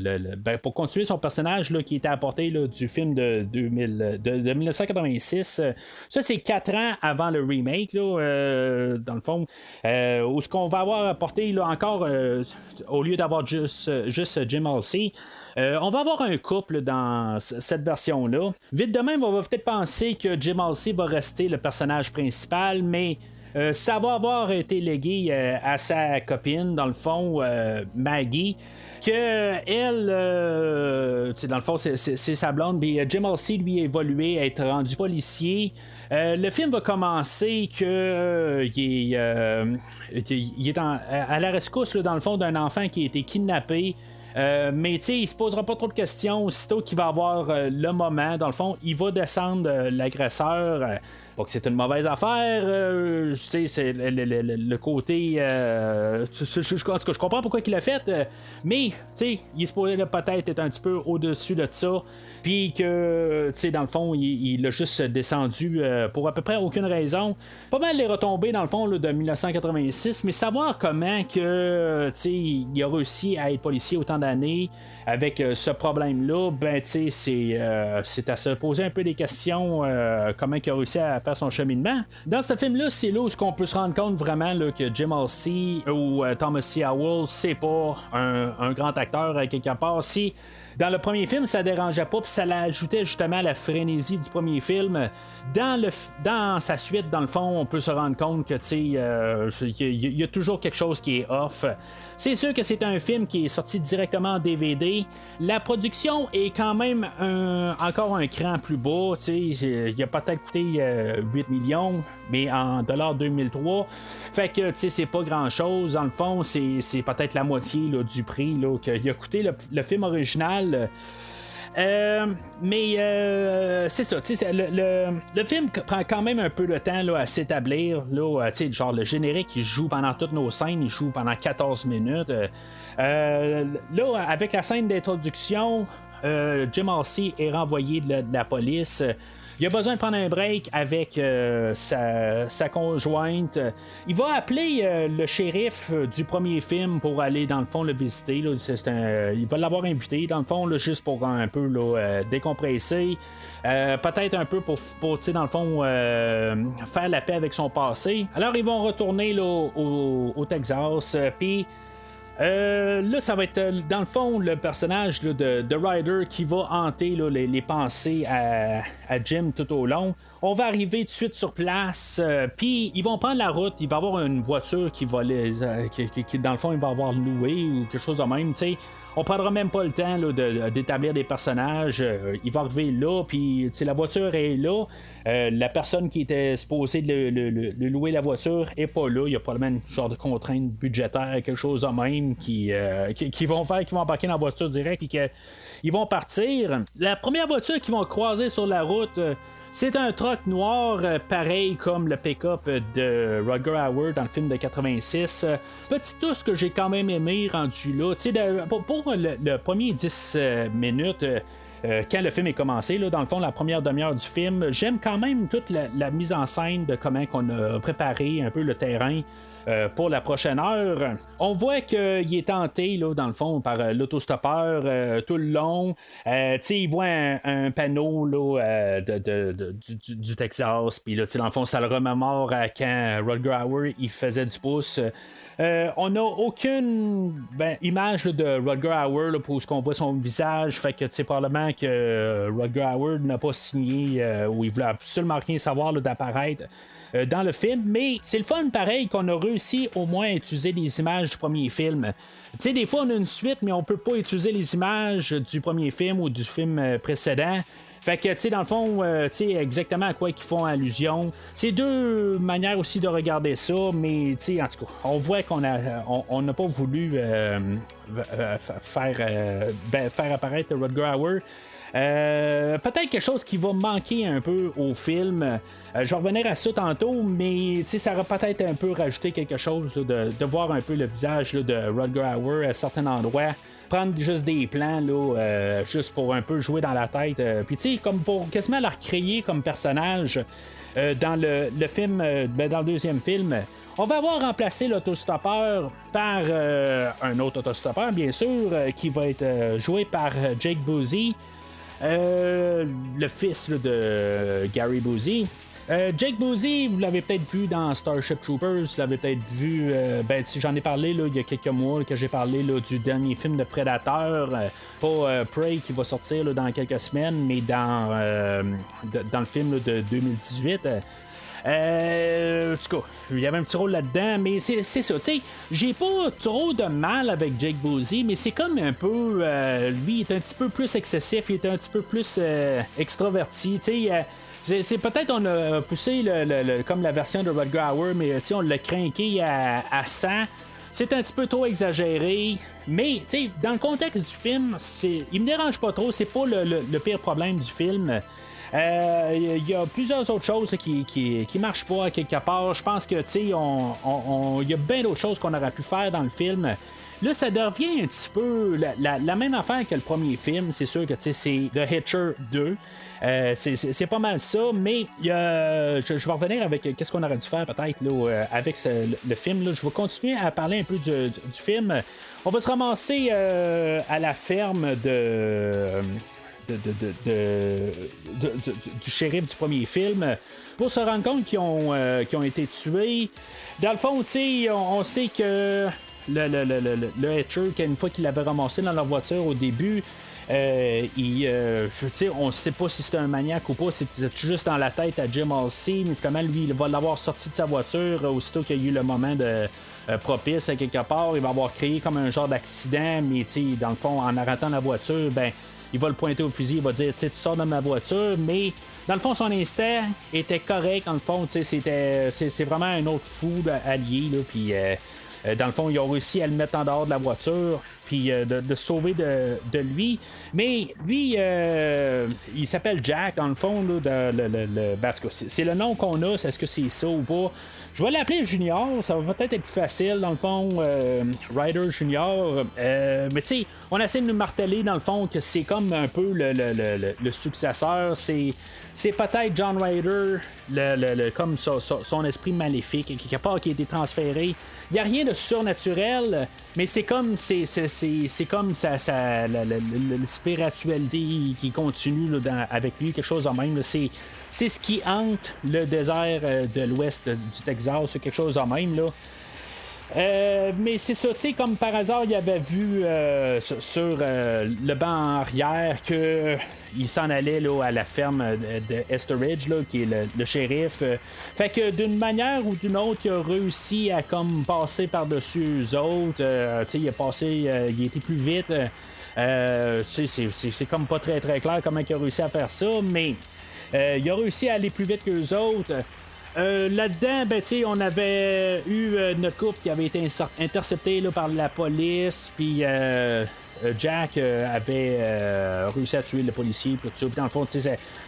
pour continuer son personnage là, qui était apporté là, du film de 1986. Ça, c'est 4 ans avant le remake, là, dans le fond, où ce qu'on va avoir apporté là, encore, au lieu d'avoir juste Jim Halsey, on va avoir un couple dans cette version-là. Vite de même, on va peut-être penser que Jim Halsey va rester le personnage principal, mais ça va avoir été légué à sa copine, dans le fond, Maggie, que elle, dans le fond, c'est sa blonde, mais Jim Halsey, lui, a évolué à être rendu policier. Le film va commencer que il est à la rescousse, là, dans le fond, d'un enfant qui a été kidnappé. Mais tu sais, il se posera pas trop de questions. Aussitôt qu'il va avoir le moment, dans le fond, il va descendre l'agresseur. Pas que c'est une mauvaise affaire, tu sais, c'est le côté. Je comprends pourquoi il l'a fait, mais tu sais, il se pourrait peut-être être un petit peu au-dessus de ça, puis que, tu sais, dans le fond, il a juste descendu pour à peu près aucune raison. Pas mal les retombées, dans le fond, là, de 1986, mais savoir comment que, tu sais, il a réussi à être policier autant d'années avec ce problème-là, ben, tu sais, c'est à se poser un peu des questions, comment il a réussi à faire son cheminement. Dans ce film-là, c'est là où on peut se rendre compte vraiment là, que Jim Halsey ou Thomas C. Howell, c'est pas un grand acteur quelque part. Si dans le premier film, ça dérangeait pas, puis ça l'ajoutait justement à la frénésie du premier film. Dans sa suite, dans le fond, on peut se rendre compte que il y a toujours quelque chose qui est off. C'est sûr que c'est un film qui est sorti directement en DVD. La production est quand même encore un cran plus bas. Il a peut-être coûté 8 millions, mais en dollars 2003. Fait que c'est pas grand chose. Dans le fond, c'est peut-être la moitié là, du prix là, qu'il a coûté le film original. Mais c'est ça, le film prend quand même un peu de temps là, à s'établir. Là, genre le générique, il joue pendant toutes nos scènes, il joue pendant 14 minutes. Là, avec la scène d'introduction, Jim Halsey est renvoyé de la police. Il a besoin de prendre un break avec sa conjointe. Il va appeler le shérif du premier film pour aller dans le fond le visiter. Là. Il va l'avoir invité dans le fond là, juste pour un peu là, décompresser. Peut-être un peu pour dans le fond faire la paix avec son passé. Alors ils vont retourner là, au Texas. Puis là, ça va être dans le fond le personnage là, de Ryder qui va hanter là, les pensées à Jim tout au long. On va arriver tout de suite sur place, puis ils vont prendre la route. Il va y avoir une voiture qui va qui dans le fond, il va avoir loué ou quelque chose de même. T'sais. On prendra même pas le temps là, d'établir des personnages. Il va arriver là, puis la voiture est là. La personne qui était supposée de louer la voiture est pas là. Il y a probablement une genre de contrainte budgétaire, quelque chose de même qui vont faire, qui vont embarquer dans la voiture direct et qu'ils vont partir. La première voiture qu'ils vont croiser sur la route, c'est un truck noir, pareil comme le pick-up de Rutger Hauer dans le film de 86. Petit tous que j'ai quand même aimé rendu là. Pour le premier 10 minutes, quand le film est commencé, là, dans le fond, la première demi-heure du film, j'aime quand même toute la mise en scène de comment on a préparé un peu le terrain. Pour la prochaine heure, on voit qu'il est tenté, là, dans le fond, par l'autostoppeur tout le long. Il voit un panneau là, du Texas, puis là, dans le fond, ça le remémore à quand Rutger Hauer il faisait du pouce. On n'a aucune image là, de Rutger Hauer là, pour ce qu'on voit son visage, fait que probablement que Rutger Hauer n'a pas signé ou il voulait absolument rien savoir là, d'apparaître dans le film, mais c'est le fun pareil qu'on a réussi au moins à utiliser les images du premier film. Tu sais, des fois on a une suite, mais on peut pas utiliser les images du premier film ou du film précédent. Fait que, tu sais, dans le fond, tu sais exactement à quoi ils font allusion. C'est deux manières aussi de regarder ça, mais, tu sais, en tout cas, on voit qu'on n'a pas voulu faire apparaître Rutger Hauer. Peut-être quelque chose qui va manquer un peu au film. Je vais revenir à ça tantôt, mais ça aurait peut-être un peu rajouté quelque chose là, de voir un peu le visage là, de Rutger Hauer à certains endroits. Prendre juste des plans là, juste pour un peu jouer dans la tête. Puis tu sais, comme pour quasiment la recréer comme personnage dans le film, dans le deuxième film. On va avoir remplacé l'autostoppeur par un autre autostoppeur, bien sûr, qui va être joué par Jake Busey. Le fils là, de Gary Busey. Jake Busey, vous l'avez peut-être vu dans Starship Troopers, vous l'avez peut-être vu, j'en ai parlé là, il y a quelques mois que j'ai parlé là, du dernier film de Predator, pas Prey qui va sortir là, dans quelques semaines, mais dans le film là, de 2018. En tout cas, il y avait un petit rôle là-dedans, mais c'est ça, tu sais, j'ai pas trop de mal avec Jake Busey, mais c'est comme un peu, lui, il est un petit peu plus excessif, il est un petit peu plus extraverti, tu sais, c'est peut-être on a poussé comme la version de Rutger Hauer, mais on l'a craqué à 100. C'est un petit peu trop exagéré, mais tu sais, dans le contexte du film, il me dérange pas trop, c'est pas le pire problème du film. Il y a plusieurs autres choses là, qui marchent pas à quelque part. Je pense que tu sais, il y a bien d'autres choses qu'on aurait pu faire dans le film. Là, ça devient un petit peu la même affaire que le premier film. C'est sûr que c'est The Hitcher 2. C'est pas mal ça, mais je vais revenir avec qu'est-ce qu'on aurait dû faire peut-être là, avec le film. Là. Je vais continuer à parler un peu du film. On va se ramasser à la ferme du shérif du premier film pour se rendre compte qu'ils ont été tués. Dans le fond, on sait que le Hitcher, une fois qu'il l'avait ramassé dans leur voiture au début, on sait pas si c'était un maniaque ou pas, c'était juste dans la tête à Jim Halsey, mais finalement lui il va l'avoir sorti de sa voiture aussitôt qu'il y a eu le moment de propice à quelque part. Il va avoir créé comme un genre d'accident, mais dans le fond en arrêtant la voiture, il va le pointer au fusil, il va dire tu sors de ma voiture, mais dans le fond son instinct était correct. Dans le fond c'est vraiment un autre fou allié là, puis dans le fond ils ont réussi à le mettre en dehors de la voiture puis de sauver de lui, mais lui il s'appelle Jack dans le fond là, c'est le nom qu'on a. Est-ce que c'est ça ou pas? Je vais l'appeler Junior, ça va peut-être être plus facile dans le fond, Ryder Junior, mais tu sais, on essaie de nous marteler dans le fond que c'est comme un peu le successeur, c'est peut-être John Ryder, comme son esprit maléfique quelque part qui a été transféré. Il n'y a rien de surnaturel, mais c'est comme comme la spiritualité qui continue là, avec lui, quelque chose de même. C'est ce qui hante le désert de l'ouest du Texas, quelque chose de même là. Mais c'est ça, tu sais, comme par hasard, il avait vu sur le banc arrière que il s'en allait là, à la ferme de Etheridge, là, qui est le shérif. Fait que d'une manière ou d'une autre, il a réussi à comme passer par-dessus eux autres. Tu sais, il a passé, il a été plus vite. C'est comme pas très très clair comment il a réussi à faire ça, mais il a réussi à aller plus vite qu'eux autres. Là-dedans, on avait eu notre couple qui avait été intercepté là, par la police, puis Jack avait réussi à tuer le policier, puis tout ça. Puis dans le fond,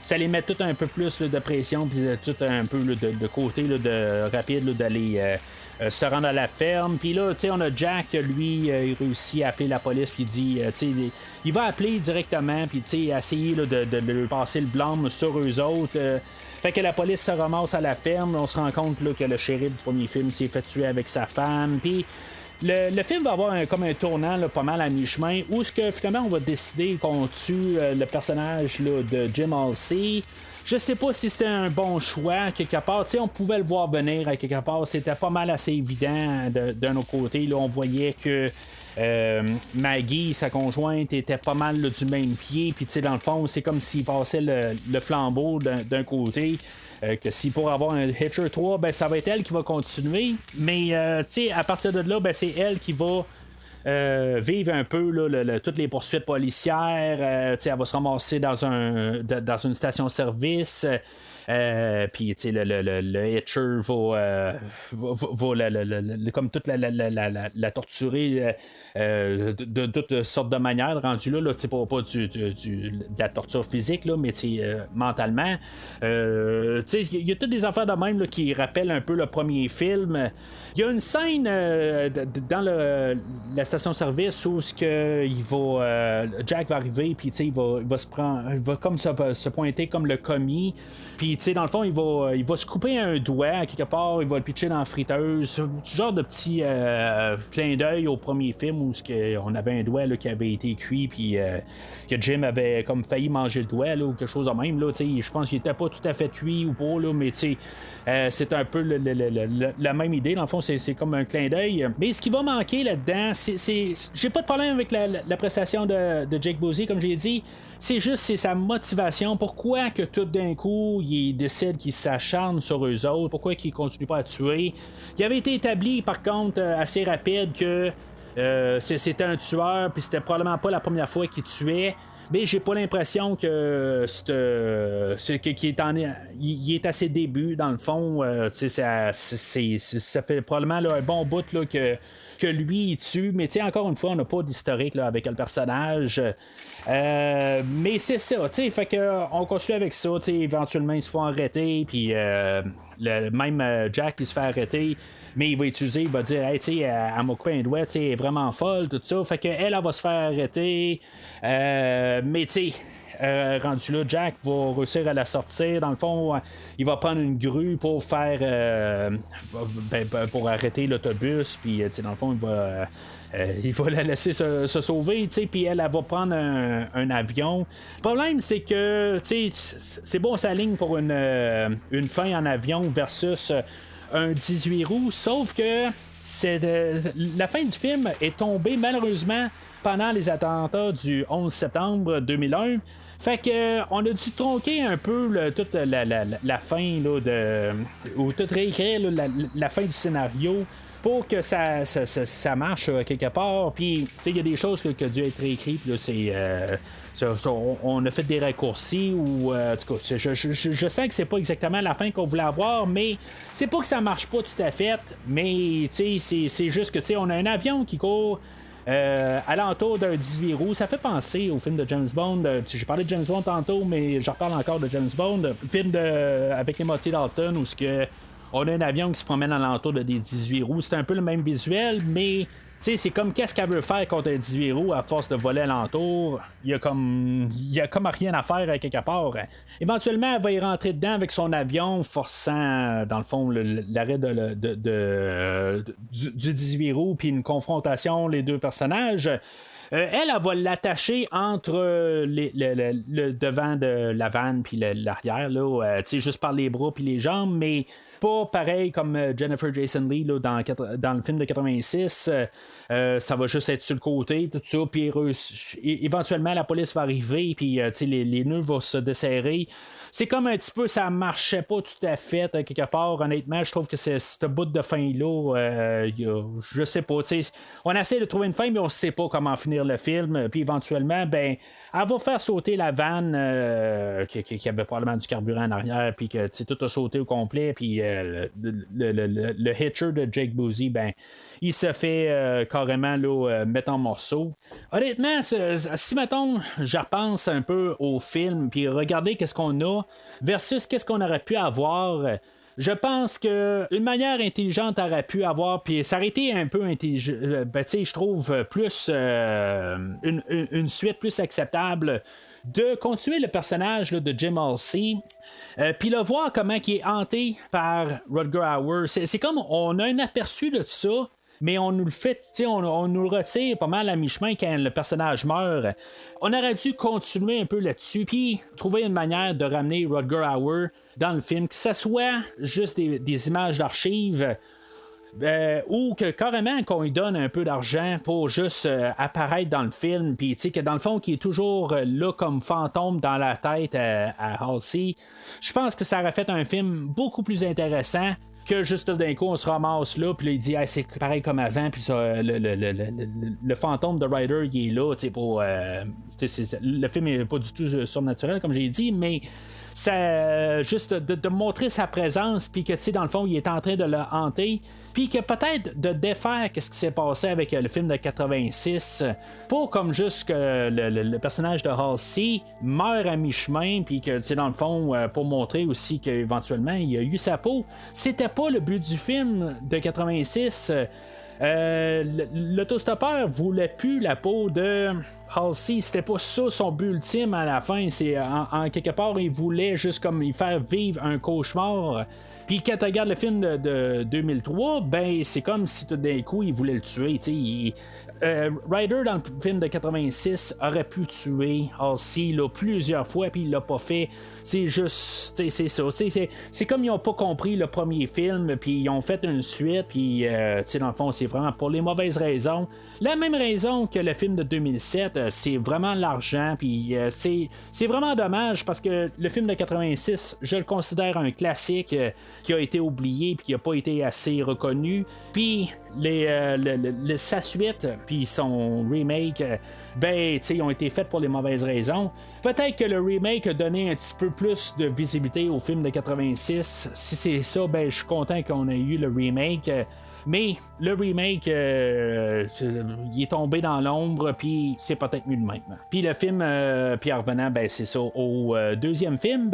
ça les met tout un peu plus là, de pression, puis tout un peu là, de côté là, de rapide là, d'aller se rendre à la ferme. Puis là, on a Jack, lui, il réussit à appeler la police, puis il dit, il va appeler directement, puis essayer là, de lui passer le blâme sur eux autres. Fait que la police se ramasse à la ferme. On se rend compte là, que le shérif du premier film s'est fait tuer avec sa femme. Puis le film va avoir comme un tournant là, pas mal à mi-chemin, où ce que finalement on va décider qu'on tue le personnage là, de Jim Halsey. Je sais pas si c'était un bon choix, quelque part. On pouvait le voir venir à quelque part. C'était pas mal assez évident d'un autre côté. Là, on voyait que Maggie, sa conjointe, était pas mal là, du même pied. Puis dans le fond, c'est comme s'il passait le flambeau d'un côté. Que si pour avoir un Hitcher 3, ben, ça va être elle qui va continuer. Mais à partir de là, ben, c'est elle qui va vivre un peu là, toutes les poursuites policières. Elle va se ramasser dans une station-service. Puis le Hitcher va comme toute la torturer de toutes sortes de manières rendu là pas de la torture physique là, mais mentalement il y a toutes des affaires de même là, qui rappellent un peu le premier film. Il y a une scène dans la station-service où Jack va arriver, puis il va comme se pointer comme le commis, puis dans le fond il va se couper un doigt quelque part, il va le pitcher dans la friteuse, ce genre de petit clin d'œil au premier film où on avait un doigt là, qui avait été cuit, puis que Jim avait comme failli manger le doigt là, ou quelque chose de même là, je pense qu'il était pas tout à fait cuit ou pas là, mais c'est un peu la même idée dans le fond, c'est comme un clin d'œil. Mais ce qui va manquer là-dedans, j'ai pas de problème avec la prestation de Jake Busey, comme j'ai dit. C'est sa motivation. Pourquoi que tout d'un coup il décide qu'il s'acharne sur eux autres? Pourquoi il continue pas à tuer? Il avait été établi par contre assez rapide que c'était un tueur, puis c'était probablement pas la première fois qu'il tuait. Mais j'ai pas l'impression que il est à ses débuts dans le fond. Ça fait probablement là, un bon bout là, que lui il tue, mais encore une fois on n'a pas d'historique là, avec le personnage. Mais c'est ça, fait que on continue avec ça. Éventuellement ils se font arrêter, puis même Jack il se fait arrêter, mais il va dire hey, elle m'a coupé un doigt, elle est vraiment folle, tout ça. Fait que elle va se faire arrêter, mais rendu là, Jack va réussir à la sortir. Dans le fond, il va prendre une grue pour faire pour arrêter l'autobus, puis dans le fond il va la laisser se sauver, puis elle va prendre un avion. Le problème, c'est que c'est bon, ça ligne pour une fin en avion versus un 18 roues, sauf que la fin du film est tombée malheureusement pendant les attentats du 11 septembre 2001. Fait que on a dû tronquer un peu toute la fin là, ou tout réécrire là, la fin du scénario pour que ça marche quelque part. Puis il y a des choses qui ont dû être réécrites. On a fait des raccourcis ou en tout cas, je sens que c'est pas exactement la fin qu'on voulait avoir, mais c'est pas que ça marche pas tout à fait, mais c'est juste que on a un avion qui court à l'entour d'un 18 roues. Ça fait penser au film de James Bond. J'ai parlé de James Bond tantôt, mais je reparle encore de James Bond, film avec Timothy Dalton où on a un avion qui se promène à l'entour de des 18 roues. C'est un peu le même visuel, mais c'est comme qu'est-ce qu'elle veut faire contre un 18 roues à force de voler alentour. Il y a comme rien à faire à quelque part. Éventuellement, elle va y rentrer dedans avec son avion, forçant dans le fond l'arrêt du 18 roues, puis une confrontation les deux personnages. Elle va l'attacher entre le devant de la vanne puis l'arrière, juste par les bras puis les jambes, mais pas pareil comme Jennifer Jason Leigh là, dans le film de 86. Ça va juste être sur le côté, tout ça, puis éventuellement la police va arriver, puis les nœuds vont se desserrer. C'est comme un petit peu, ça marchait pas tout à fait quelque part. Honnêtement, je trouve que c'est ce bout de fin-là, je sais pas. On essaie de trouver une fin, mais on sait pas comment finir le film. Puis éventuellement, elle va faire sauter la vanne qui avait probablement du carburant en arrière, puis que tout a sauté au complet. Puis le hitcher de Jake Busey, il se fait carrément mettre en morceaux. Honnêtement, si mettons, je repense un peu au film, puis regardez qu'est-ce qu'on a versus qu'est-ce qu'on aurait pu avoir. je pense que une manière intelligente aurait pu avoir, puis ça aurait été un peu intelligent, je trouve plus une suite plus acceptable de continuer le personnage là, de Jim Halsey, puis le voir comment il est hanté par Rutger Hauer. C'est comme on a un aperçu de tout ça, mais on nous le fait, on nous le retire pas mal à mi-chemin quand le personnage meurt. On aurait dû continuer un peu là-dessus, puis trouver une manière de ramener Rutger Hauer dans le film, que ce soit juste des images d'archives, ou que carrément qu'on lui donne un peu d'argent pour juste apparaître dans le film, puis que dans le fond qu'il est toujours là comme fantôme dans la tête à Halsey. Je pense que ça aurait fait un film beaucoup plus intéressant que juste d'un coup on se ramasse là, puis là il dit hey, c'est pareil comme avant, puis ça, le fantôme de Ryder il est là, pour le film est pas du tout surnaturel comme j'ai dit, mais ça juste de montrer sa présence, puis que dans le fond il est en train de le hanter, puis que peut-être de défaire qu'est-ce qui s'est passé avec le film de 86 pour comme juste que le personnage de Halsey meurt à mi-chemin, puis que dans le fond pour montrer aussi qu'éventuellement il a eu sa peau. C'était pas le but du film de 86. L'autostoppeur voulait plus la peau de Halsey, c'était pas ça son but ultime à la fin. C'est en quelque part il voulait juste comme y faire vivre un cauchemar. Puis quand tu regardes le film de 2003, ben c'est comme si tout d'un coup il voulait le tuer. Ryder dans le film de 86 aurait pu tuer Halsey là, plusieurs fois, puis il l'a pas fait. C'est juste, c'est ça. C'est comme ils ont pas compris le premier film, puis ils ont fait une suite, puis dans le fond c'est vraiment pour les mauvaises raisons. La même raison que le film de 2007, c'est vraiment l'argent, puis c'est vraiment dommage parce que le film de 86, je le considère un classique qui a été oublié puis qui a pas été assez reconnu. Puis sa suite puis son remake, ils ont été faits pour les mauvaises raisons. Peut-être que le remake a donné un petit peu plus de visibilité au film de 86. Si c'est ça, je suis content qu'on ait eu le remake. Mais le remake, il est tombé dans l'ombre, puis c'est peut-être mieux de même. Puis le film, puis en revenant, c'est ça, au deuxième film,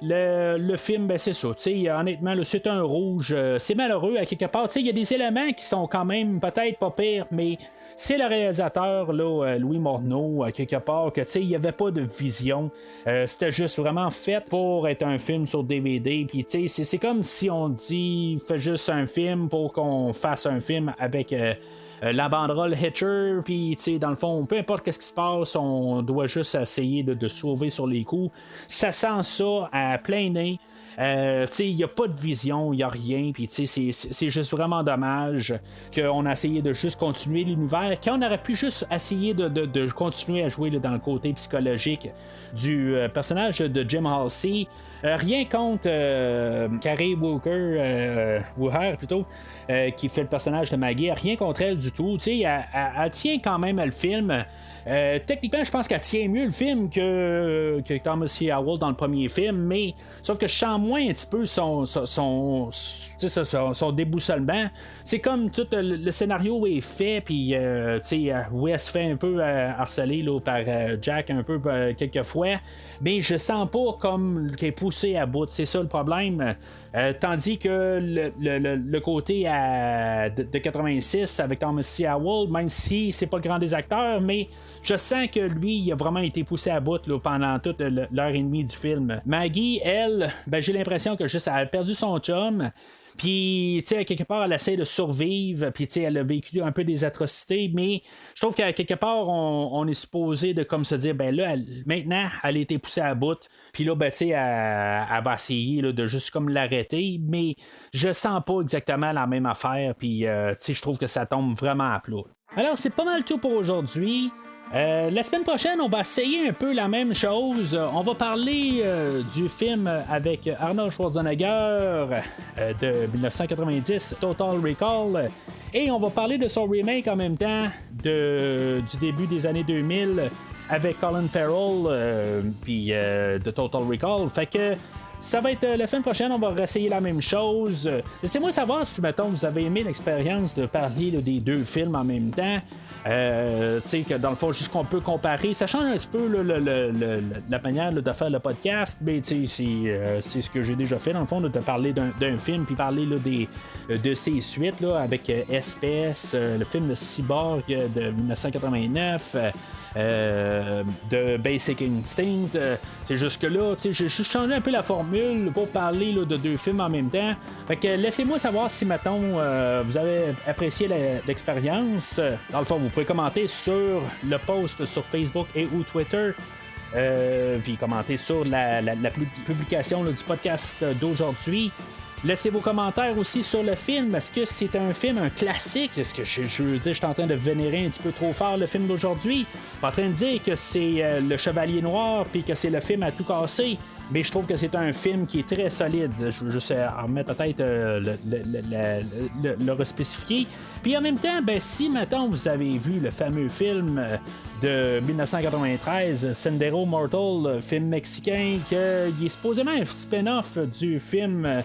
le film, c'est ça. Honnêtement, là, c'est un rouge. C'est malheureux à quelque part. Il y a des éléments qui sont quand même peut-être pas pires, mais c'est le réalisateur, là, Louis Morneau, à quelque part, que il n'y avait pas de vision. C'était juste vraiment fait pour être un film sur DVD. Puis c'est comme si on dit fais juste un film pour qu'on fasse un film avec la banderole Hitcher, puis dans le fond, peu importe qu'est-ce qui se passe, on doit juste essayer de sauver sur les coups. Ça sent ça à plein nez. Il n'y a pas de vision, il n'y a rien, puis c'est juste vraiment dommage qu'on a essayé de juste continuer l'univers, qu'on aurait pu juste essayer de continuer à jouer là, dans le côté psychologique du personnage de Jim Halsey. Rien contre Carey Wooher plutôt, qui fait le personnage de Maggie, rien contre elle du tout. Elle tient quand même à le film. Techniquement, je pense qu'elle tient mieux le film que Thomas C. Howell dans le premier film, mais sauf que je sens moins un petit peu son déboussolement. C'est comme tout le scénario est fait, puis où elle se fait un peu harceler là, par Jack un peu quelques fois, mais je sens pas comme qu'elle est poussée à bout. C'est ça le problème. Tandis que le côté de 86 avec Thomas C. Howell, même si c'est pas le grand des acteurs, mais je sens que lui, il a vraiment été poussé à bout là, pendant toute l'heure et demie du film. Maggie, elle, j'ai l'impression que juste elle a perdu son chum. Puis, à quelque part, elle essaie de survivre, puis, elle a vécu un peu des atrocités, mais je trouve qu'à quelque part, on est supposé de comme se dire, maintenant, elle a été poussée à bout, puis là, elle va essayer là, de juste comme l'arrêter, mais je sens pas exactement la même affaire, puis, je trouve que ça tombe vraiment à plat. Alors, c'est pas mal tout pour aujourd'hui. La semaine prochaine, on va essayer un peu la même chose. On va parler du film avec Arnold Schwarzenegger de 1990, Total Recall. Et on va parler de son remake en même temps du début des années 2000 avec Colin Farrell puis de Total Recall. Fait que ça va être la semaine prochaine, on va réessayer la même chose. Laissez-moi savoir si, mettons, vous avez aimé l'expérience de parler là, des deux films en même temps. Tu sais, que dans le fond, juste qu'on peut comparer. Ça change un petit peu là, la manière là, de faire le podcast, mais tu sais, c'est ce que j'ai déjà fait, dans le fond, là, de parler d'un film, puis parler là, de ses suites, là, avec SPS, le film de Cyborg de 1989. De Basic Instinct. C'est jusque-là, j'ai juste changé un peu la formule pour parler là, de deux films en même temps. Fait que laissez-moi savoir si, mettons, vous avez apprécié l'expérience. Dans le fond, vous pouvez commenter sur le post sur Facebook et ou Twitter. Puis commenter sur la publication là, du podcast d'aujourd'hui. Laissez vos commentaires aussi sur le film. Est-ce que c'est un film, un classique? Est-ce que je veux dire, je suis en train de vénérer un petit peu trop fort le film d'aujourd'hui? Je suis pas en train de dire que c'est le Chevalier Noir puis que c'est le film à tout casser. Mais je trouve que c'est un film qui est très solide. Je veux juste en mettre peut-être le respécifier. Puis en même temps, ben, si maintenant vous avez vu le fameux film de 1993, Sendero Mortal, film mexicain, qui est supposément un spin-off du film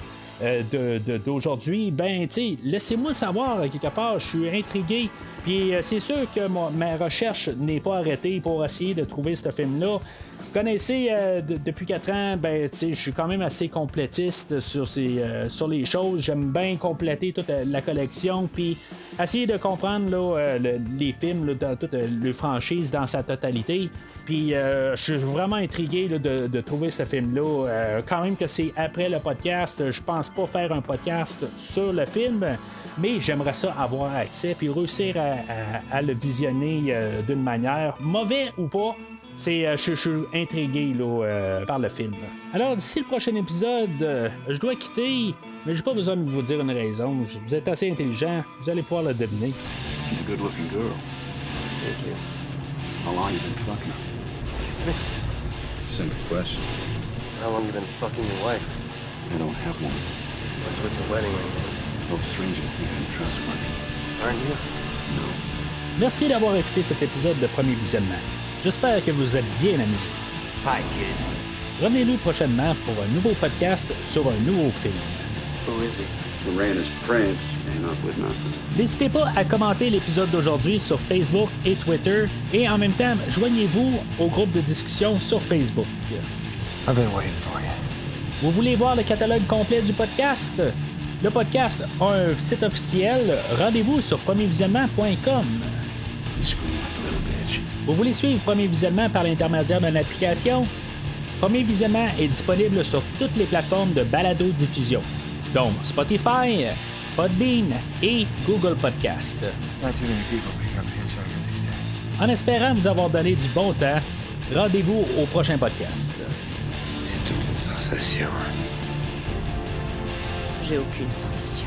d'aujourd'hui, ben, tu sais, laissez-moi savoir quelque part, je suis intrigué. Puis c'est sûr que ma recherche n'est pas arrêtée pour essayer de trouver ce film-là. Vous connaissez, depuis 4 ans, ben, je suis quand même assez complétiste sur les choses. J'aime bien compléter toute la collection, puis essayer de comprendre là, les films là, dans toute les franchises dans sa totalité. Puis je suis vraiment intrigué là, de trouver ce film-là. Quand même que c'est après le podcast, je pense pas faire un podcast sur le film, mais j'aimerais ça avoir accès puis réussir à le visionner d'une manière, mauvais ou pas. Je suis intrigué là, par le film. Alors, d'ici le prochain épisode, je dois quitter, mais j'ai pas besoin de vous dire une raison. Vous êtes assez intelligent, vous allez pouvoir le deviner. She's a good-looking girl. Thank you. How long you been fucking her? Excuse me? Simple question. How long you been fucking your wife? I don't have one. What's with the wedding ring, man? Hope strangers think I'm trustworthy. Aren't you? No. Merci d'avoir écouté cet épisode de Premier Visionnement. J'espère que vous êtes bien amusés. Hi, kid. Revenez-nous prochainement pour un nouveau podcast sur un nouveau film. Who is he? Morena's prince came up with nothing. N'hésitez pas à commenter l'épisode d'aujourd'hui sur Facebook et Twitter et en même temps, joignez-vous au groupe de discussion sur Facebook. I've been waiting for you. Vous voulez voir le catalogue complet du podcast? Le podcast a un site officiel. Rendez-vous sur premiervisionnement.com. You screw like a little bitch. Vous voulez suivre Premier Visionnement par l'intermédiaire d'une application? Premier Visionnement est disponible sur toutes les plateformes de balado-diffusion, dont Spotify, Podbean et Google Podcast. Not too many people pick up Hitchhiker these days. En espérant vous avoir donné du bon temps, rendez-vous au prochain podcast. C'est toute une sensation. J'ai aucune sensation.